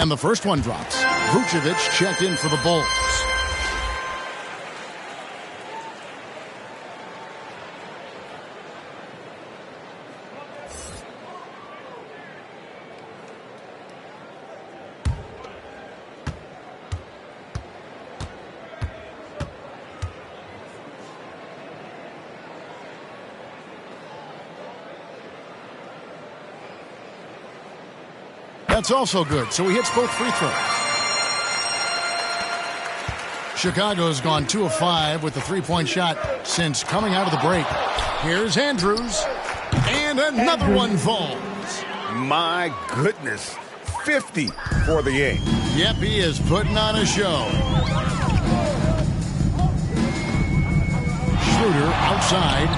A: And the first one drops. Vucevic checked in for the Bulls. That's also good, so he hits both free throws. Chicago's gone 2 of 5 with the 3-point shot since coming out of the break. Here's Andrews, and another one falls.
D: My goodness, 50 for the game.
A: Yep, he is putting on a show. Schroeder outside.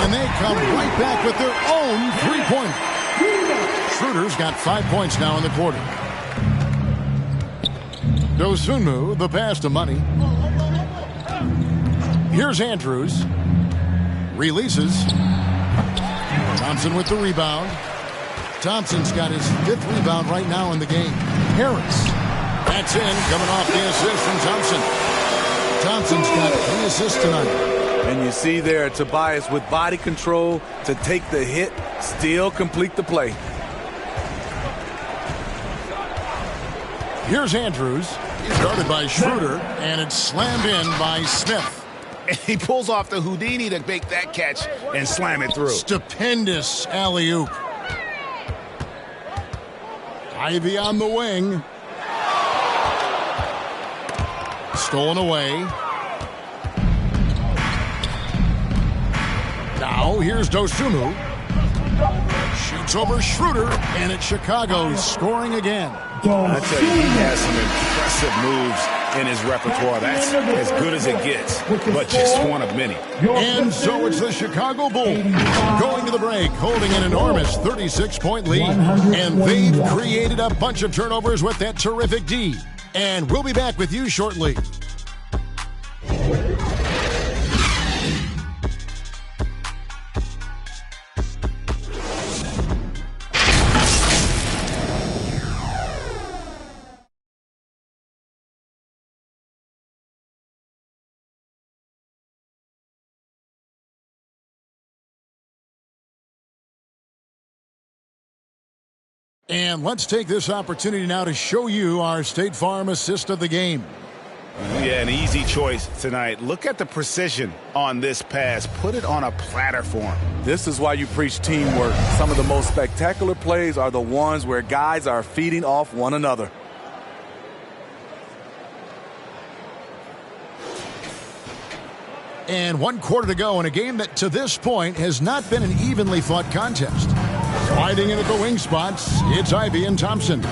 A: And they come right back with their own three-pointer. Schroeder's got 5 points now in the quarter. Dosunmu, the pass to Money. Here's Andrews. Releases. Thompson with the rebound. Thompson's got his 5th rebound right now in the game. Harris. That's in, coming off the assist from Thompson. Thompson's got 3 assists tonight.
C: And you see there Tobias with body control to take the hit, still complete the play.
A: Here's Andrews. Started by Schroeder, and it's slammed in by Smith.
D: And he pulls off the Houdini to make that catch and slam it through.
A: Stupendous alley-oop. Ivy on the wing. Stolen away. Now here's Dosunmu. Shoots over Schroeder, and it's Chicago scoring again.
D: I tell you, he has some impressive moves in his repertoire. That's as good as it gets, but just one of many.
A: And so it's the Chicago Bulls going to the break, holding an enormous 36-point lead. And they've created a bunch of turnovers with that terrific D. And we'll be back with you shortly. And let's take this opportunity now to show you our State Farm assist of the game.
D: Yeah, an easy choice tonight. Look at the precision on this pass. Put it on a platter for him.
C: This is why you preach teamwork. Some of the most spectacular plays are the ones where guys are feeding off one another.
A: And 1 quarter to go in a game that to this point has not been an evenly fought contest. Sliding in at the wing spots, it's Ivy and Thompson.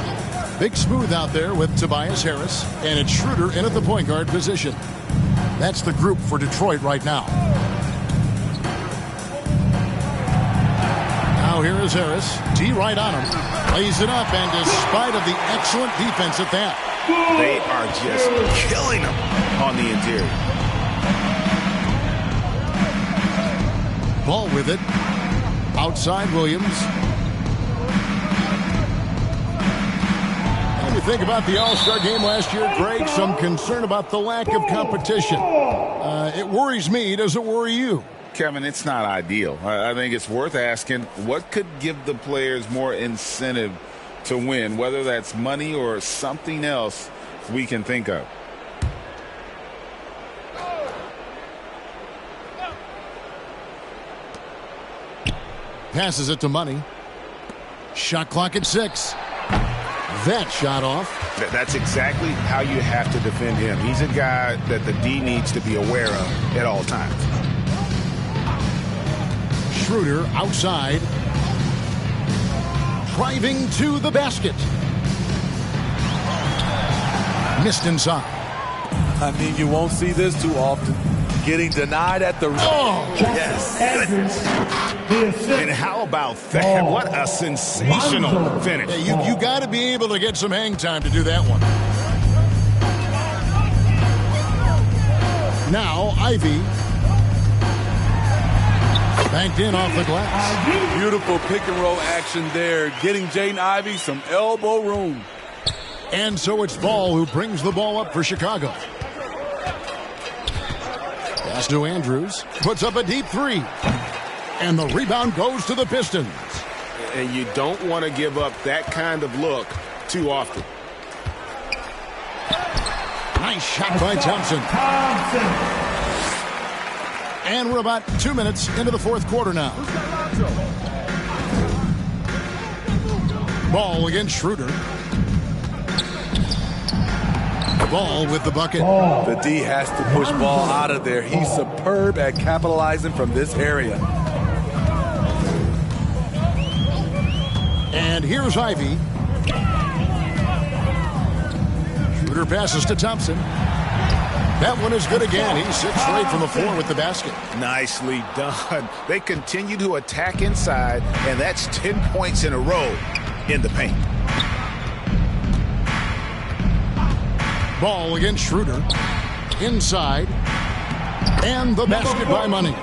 A: Big smooth out there with Tobias Harris, and it's Schroeder in at the point guard position. That's the group for Detroit right now. Now here is Harris. D right on him. Lays it up, and despite of the excellent defense at that.
D: They are just killing him on the interior.
A: Ball with it. Outside Williams. And you think about the All-Star game last year, Greg, some concern about the lack of competition. It worries me. Does it worry you?
B: Kevin, it's not ideal. I think it's worth asking what could give the players more incentive to win, whether that's money or something else we can think of.
A: Passes it to Money. Shot clock at 6. That shot off.
D: That's exactly how you have to defend him. He's a guy that the D needs to be aware of at all times.
A: Schroeder outside. Driving to the basket. Missed inside.
C: I mean, you won't see this too often. Getting denied at the...
A: Oh,
D: yes. And how about that? What a sensational finish.
A: Yeah, you got to be able to get some hang time to do that one. Now, Ivy. Banked in off the glass.
C: Beautiful pick and roll action there. Getting Jaden Ivey some elbow room.
A: And so it's Ball who brings the ball up for Chicago. Pass to Andrews. Puts up a deep 3. And the rebound goes to the Pistons.
D: And you don't want to give up that kind of look too often.
A: Nice shot by Thompson. And we're about 2 minutes into the fourth quarter now. Ball against Schroeder. Ball with the bucket.
C: The D has to push Ball out of there. He's superb at capitalizing from this area.
A: And here's Ivy. Schroeder passes to Thompson. That one is good again. He's 6 straight from the floor with the basket.
D: Nicely done. They continue to attack inside, and that's 10 points in a row in the paint.
A: Ball against Schroeder. Inside. And the basket by Money.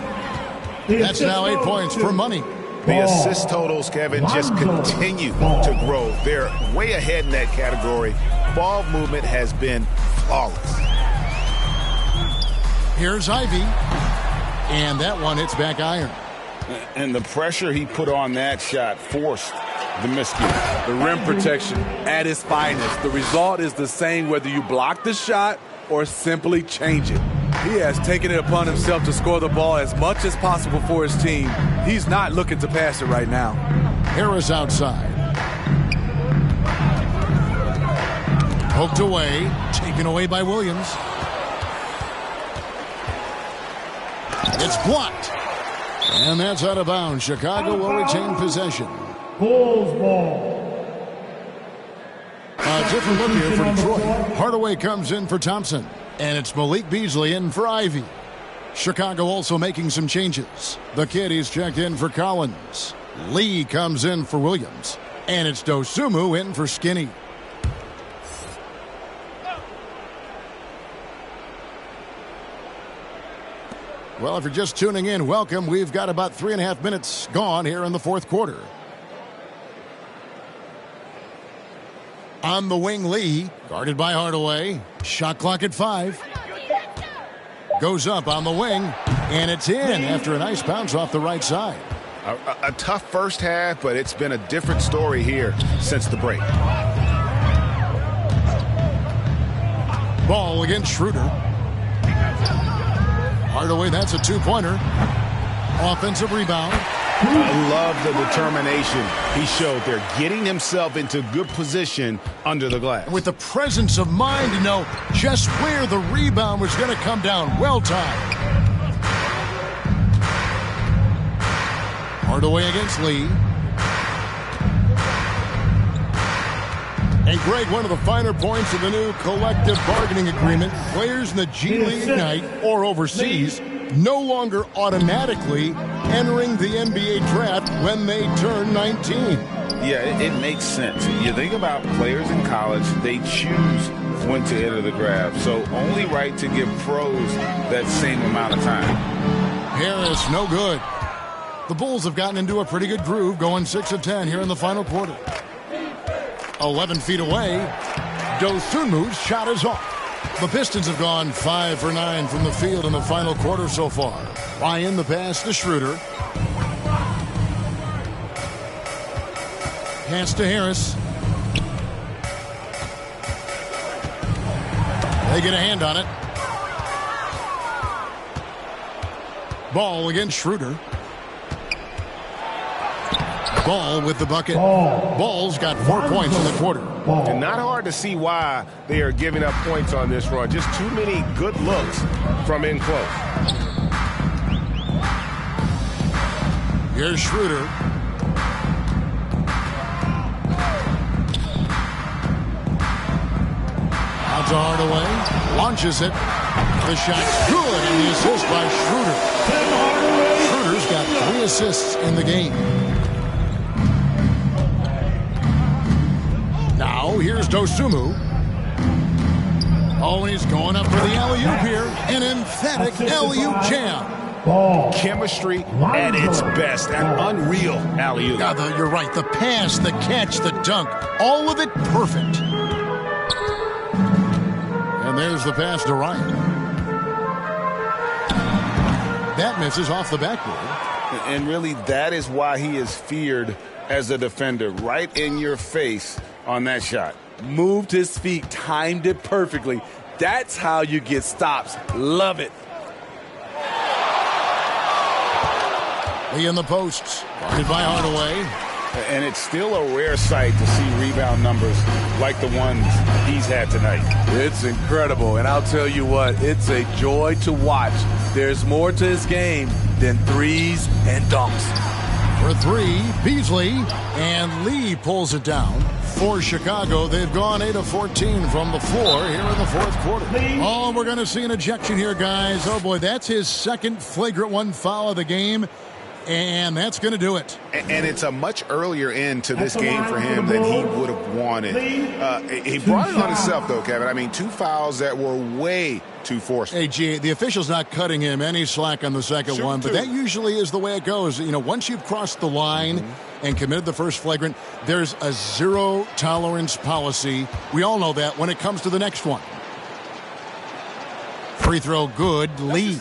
A: That's now 8 points for Money.
D: The assist totals, Kevin, just continue to grow. They're way ahead in that category. Ball movement has been flawless.
A: Here's Ivy. And that one hits back iron.
B: And the pressure he put on that shot forced the miscue.
C: The rim protection at its finest. The result is the same whether you block the shot or simply change it. He has taken it upon himself to score the ball as much as possible for his team. He's not looking to pass it right now.
A: Harris outside. Poked away. Taken away by Williams. It's blocked. And that's out of bounds. Chicago will retain possession.
E: Bulls ball.
A: A different look here for Detroit. Hardaway comes in for Thompson. And it's Malik Beasley in for Ivy. Chicago also making some changes. The kid is checked in for Collins. Lee comes in for Williams. And it's Dosunmu in for Skinny. Well, if you're just tuning in, welcome. We've got about 3.5 minutes gone here in the fourth quarter. On the wing, Lee, guarded by Hardaway. Shot clock at 5. Goes up on the wing, and it's in after a nice bounce off the right side.
D: A tough first half, but it's been a different story here since the break.
A: Ball against Schroeder. Hardaway, that's a 2-pointer. Offensive rebound.
D: I love the determination he showed there, getting himself into good position under the glass.
A: With the presence of mind to know just where the rebound was going to come down. Well timed. Hardaway against Lee. And Greg, one of the finer points of the new collective bargaining agreement, players in the G League Ignite or overseas no longer automatically entering the NBA draft when they turn 19.
B: Yeah, it makes sense. You think about players in college, they choose when to enter the draft. So only right to give pros that same amount of time.
A: Harris, no good. The Bulls have gotten into a pretty good groove, going 6 of 10 here in the final quarter. 11 feet away, Dosunmu's shot is off. The Pistons have gone 5 for 9 from the field in the final quarter so far. Ryan, the pass to Schroeder. Pass to Harris. They get a hand on it. Ball against Schroeder. Ball with the bucket. Ball's got 4 points in the quarter.
M: And not hard to see why they are giving up points on this run. Just too many good looks from in close.
A: Here's Schroeder. Out to Hardaway. Launches it. The shot's good, and the assist by Schroeder. Schroeder's got 3 assists in the game. Now, here's Dosunmu. Oh, and he's going up for the alley-oop here. An emphatic alley-oop jam.
D: Chemistry at its best. An unreal alley-oop.
A: Yeah, you're right. The pass, the catch, the dunk. All of it perfect. And there's the pass to Ryan. That misses off the backboard.
B: And really, that is why he is feared as a defender. Right in your face on that shot.
C: Moved his feet, timed it perfectly. That's how you get stops. Love it.
A: Lee in the posts. Guarded by Hardaway.
B: And it's still a rare sight to see rebound numbers like the ones he's had tonight.
C: It's incredible. And I'll tell you what, it's a joy to watch. There's more to his game than threes and dunks.
A: For three, Beasley, and Lee pulls it down. For Chicago, they've gone 8 of 14 from the floor here in the fourth quarter. Oh, we're going to see an ejection here, guys. Oh, boy, that's his second flagrant one foul of the game. And that's going to do it.
D: And it's a much earlier end to this game for him than he would have wanted. He brought it on himself, though, Kevin. I mean, 2 fouls that were way too forceful.
A: Hey, G, the official's not cutting him any slack on the second one, but that usually is the way it goes. You know, once you've crossed the line and committed the first flagrant, there's a zero-tolerance policy. We all know that when it comes to the next one. Free throw good, Lee.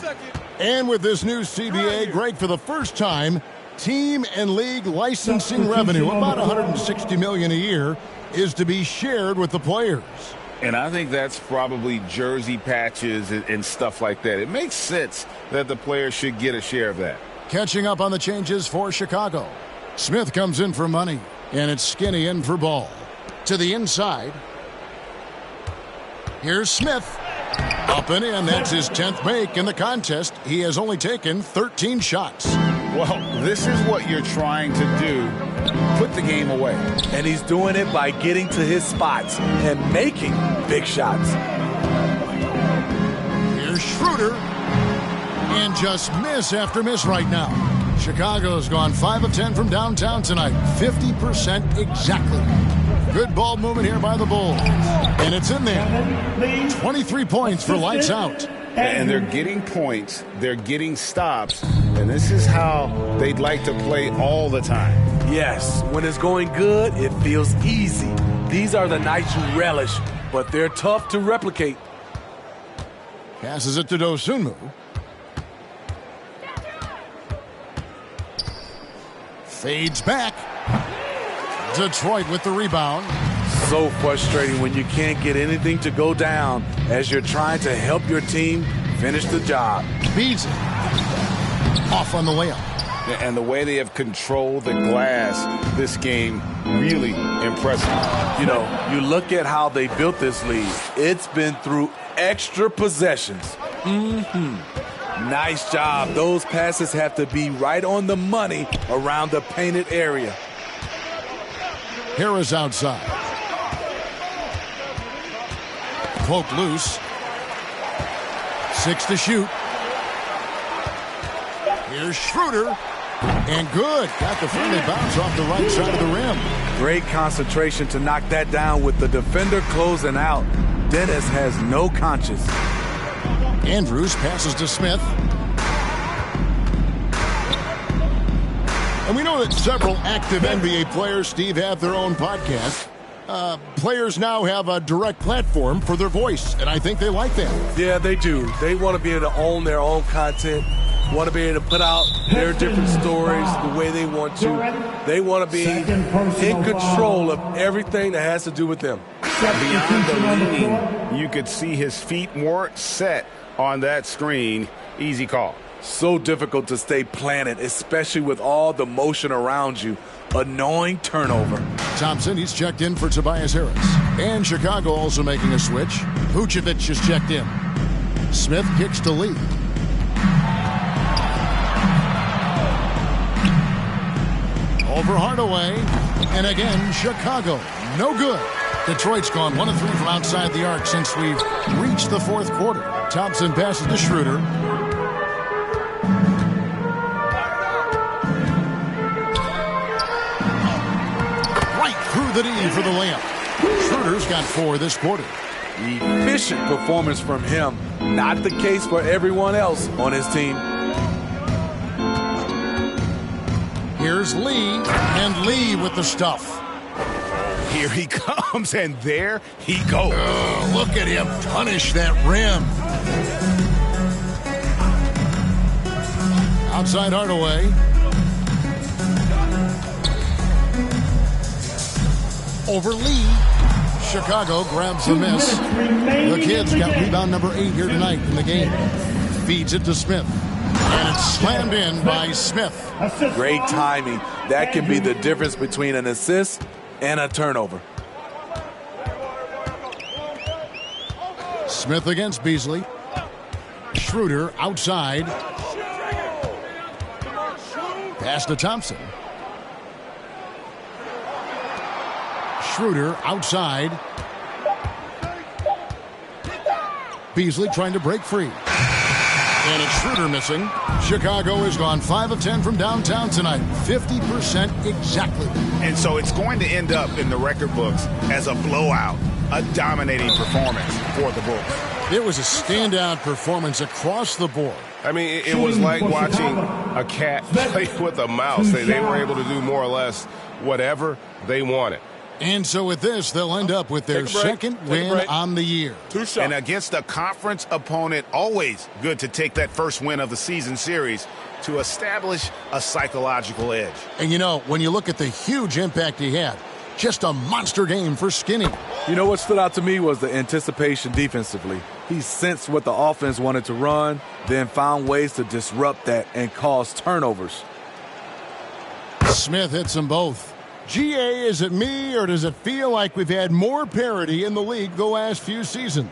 A: And with this new CBA, Greg, for the first time, team and league licensing revenue, about $160 million a year, is to be shared with the players.
B: And I think that's probably jersey patches and stuff like that. It makes sense that the players should get a share of that.
A: Catching up on the changes for Chicago. Smith comes in for money, and it's Skinny in for Ball. To the inside. Here's Smith. Up and in. That's his 10th make in the contest. He has only taken 13 shots.
B: Well, this is what you're trying to do. Put the game away.
C: And he's doing it by getting to his spots and making big shots.
A: Here's Schroeder. And just miss after miss right now. Chicago's gone 5 of 10 from downtown tonight. 50% exactly. Good ball movement here by the Bulls. And it's in there. 23 points for lights out.
B: And they're getting points. They're getting stops. And this is how they'd like to play all the time.
C: Yes, when it's going good, it feels easy. These are the nights you relish, but they're tough to replicate.
A: Passes it to Dosunmu. Fades back. Detroit with the rebound.
C: So frustrating when you can't get anything to go down as you're trying to help your team finish the job.
A: Beasley off on the layup.
B: And the way they have controlled the glass this game, really impressive.
C: You know, you look at how they built this lead. It's been through extra possessions. Nice job. Those passes have to be right on the money around the painted area.
A: Harris outside. Cloak loose. 6 to shoot. Here's Schroeder. And good. Got the friendly bounce off the right side of the rim.
C: Great concentration to knock that down with the defender closing out. Dennis has no conscience.
A: Andrews passes to Smith. And we know that several active NBA players, Steve, have their own podcast. Players now have a direct platform for their voice, and I think they like that.
C: Yeah, they do. They want to be able to own their own content, want to be able to put out their different stories the way they want to. They want to be in control of everything that has to do with them.
D: Beyond the leaning, you could see his feet weren't set on that screen. Easy call.
C: So difficult to stay planted, especially with all the motion around you. Annoying turnover.
A: Thompson, he's checked in for Tobias Harris. And Chicago also making a switch. Vucevic has checked in. Smith kicks to Lee. Over Hardaway. And again, Chicago. No good. Detroit's gone 1 of 3 from outside the arc since we've reached the fourth quarter. Thompson passes to Schroeder. Through the D for the layup. Schroeder's got 4 this quarter.
C: Efficient performance from him. Not the case for everyone else on his team.
A: Here's Lee, and Lee with the stuff.
D: Here he comes, and there he goes.
A: Oh, look at him punish that rim. Outside Hardaway. Over Lee. Chicago grabs the miss. The Kids got rebound number 8 here tonight in the game. Feeds it to Smith. And it's slammed in by Smith.
C: Great timing. That can be the difference between an assist and a turnover.
A: Smith against Beasley. Schroeder outside. Pass to Thompson. Schroeder outside. Beasley trying to break free. And it's Schroeder missing. Chicago has gone 5 of 10 from downtown tonight. 50% exactly.
D: And so it's going to end up in the record books as a blowout, a dominating performance for the Bulls.
A: It was a standout performance across the board.
M: I mean, it was like watching a cat play with a mouse. They were able to do more or less whatever they wanted.
A: And so with this, they'll end up with their second win on the year.
D: And against a conference opponent, always good to take that first win of the season series to establish a psychological edge.
A: And, you know, when you look at the huge impact he had, just a monster game for Skinny.
C: You know what stood out to me was the anticipation defensively. He sensed what the offense wanted to run, then found ways to disrupt that and cause turnovers.
A: Smith hits them both. GA, is it me, or does it feel like we've had more parity in the league the last few seasons?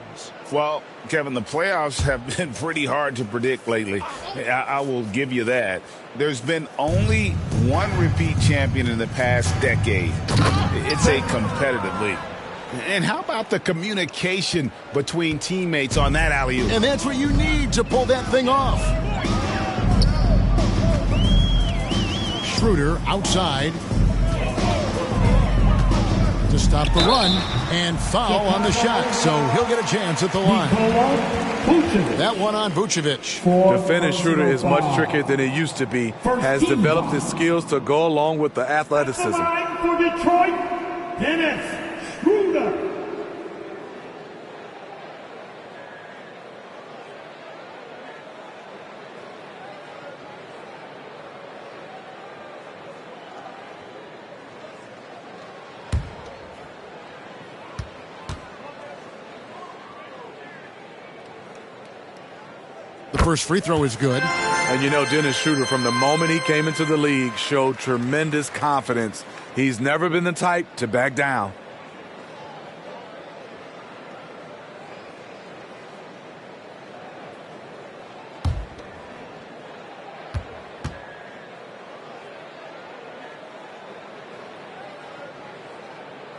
B: Well, Kevin, the playoffs have been pretty hard to predict lately. I will give you that. There's been only one repeat champion in the past decade. It's a competitive league. And how about the communication between teammates on that alley-oop?
A: And that's what you need to pull that thing off. Schroeder outside to stop the run, and foul on the shot, so he'll get a chance at the line. That one on Vucevic.
C: Defending Schroeder is much trickier than it used to be. Has developed his skills to go along with the athleticism.
E: For Detroit, Dennis Schroeder.
A: The first free throw is good.
C: And you know, Dennis Schroeder, from the moment he came into the league, showed tremendous confidence. He's never been the type to back down.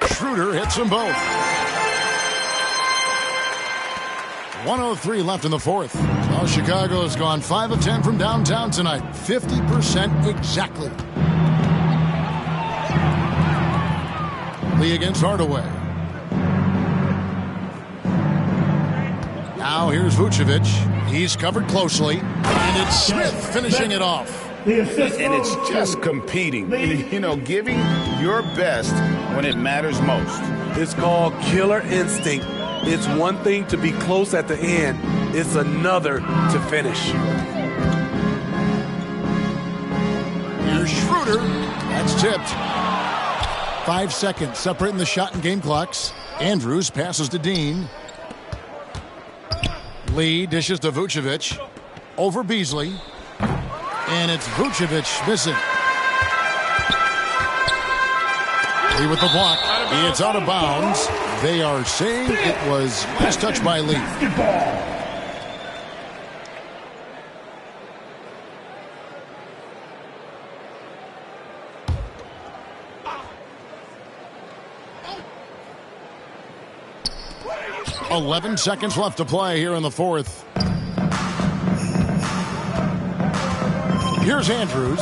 A: Schroeder hits them both. 1:03 left in the fourth. Well, Chicago has gone 5 of 10 from downtown tonight. 50% exactly. Lee against Hardaway. Now here's Vucevic. He's covered closely. And it's Smith finishing it off.
B: And it's just competing. You know, giving your best when it matters most.
C: It's called killer instinct. It's one thing to be close at the end. It's another to finish.
A: Here's Schroeder. That's tipped. 5 seconds separating the shot and game clocks. Andrews passes to Dean. Lee dishes to Vucevic. Over Beasley. And it's Vucevic missing. Lee with the block. It's out of bounds. They are saying it was last touched by Lee. "11 seconds left to play here in the fourth. Here's Andrews.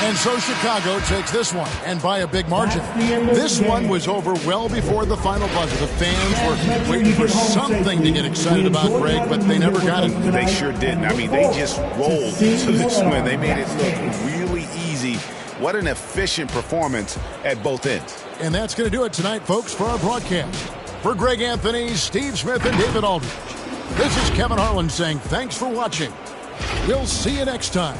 A: And so Chicago takes this one, and by a big margin. This one was over well before the final buzzer. The fans were waiting for something to get excited about, Greg, but they never got it.
D: They sure didn't. I mean, they just rolled to this win. They made it look really easy. What an efficient performance at both ends.
A: And that's going to do it tonight, folks, for our broadcast. For Greg Anthony, Steve Smith, and David Aldridge, this is Kevin Harlan saying thanks for watching. We'll see you next time.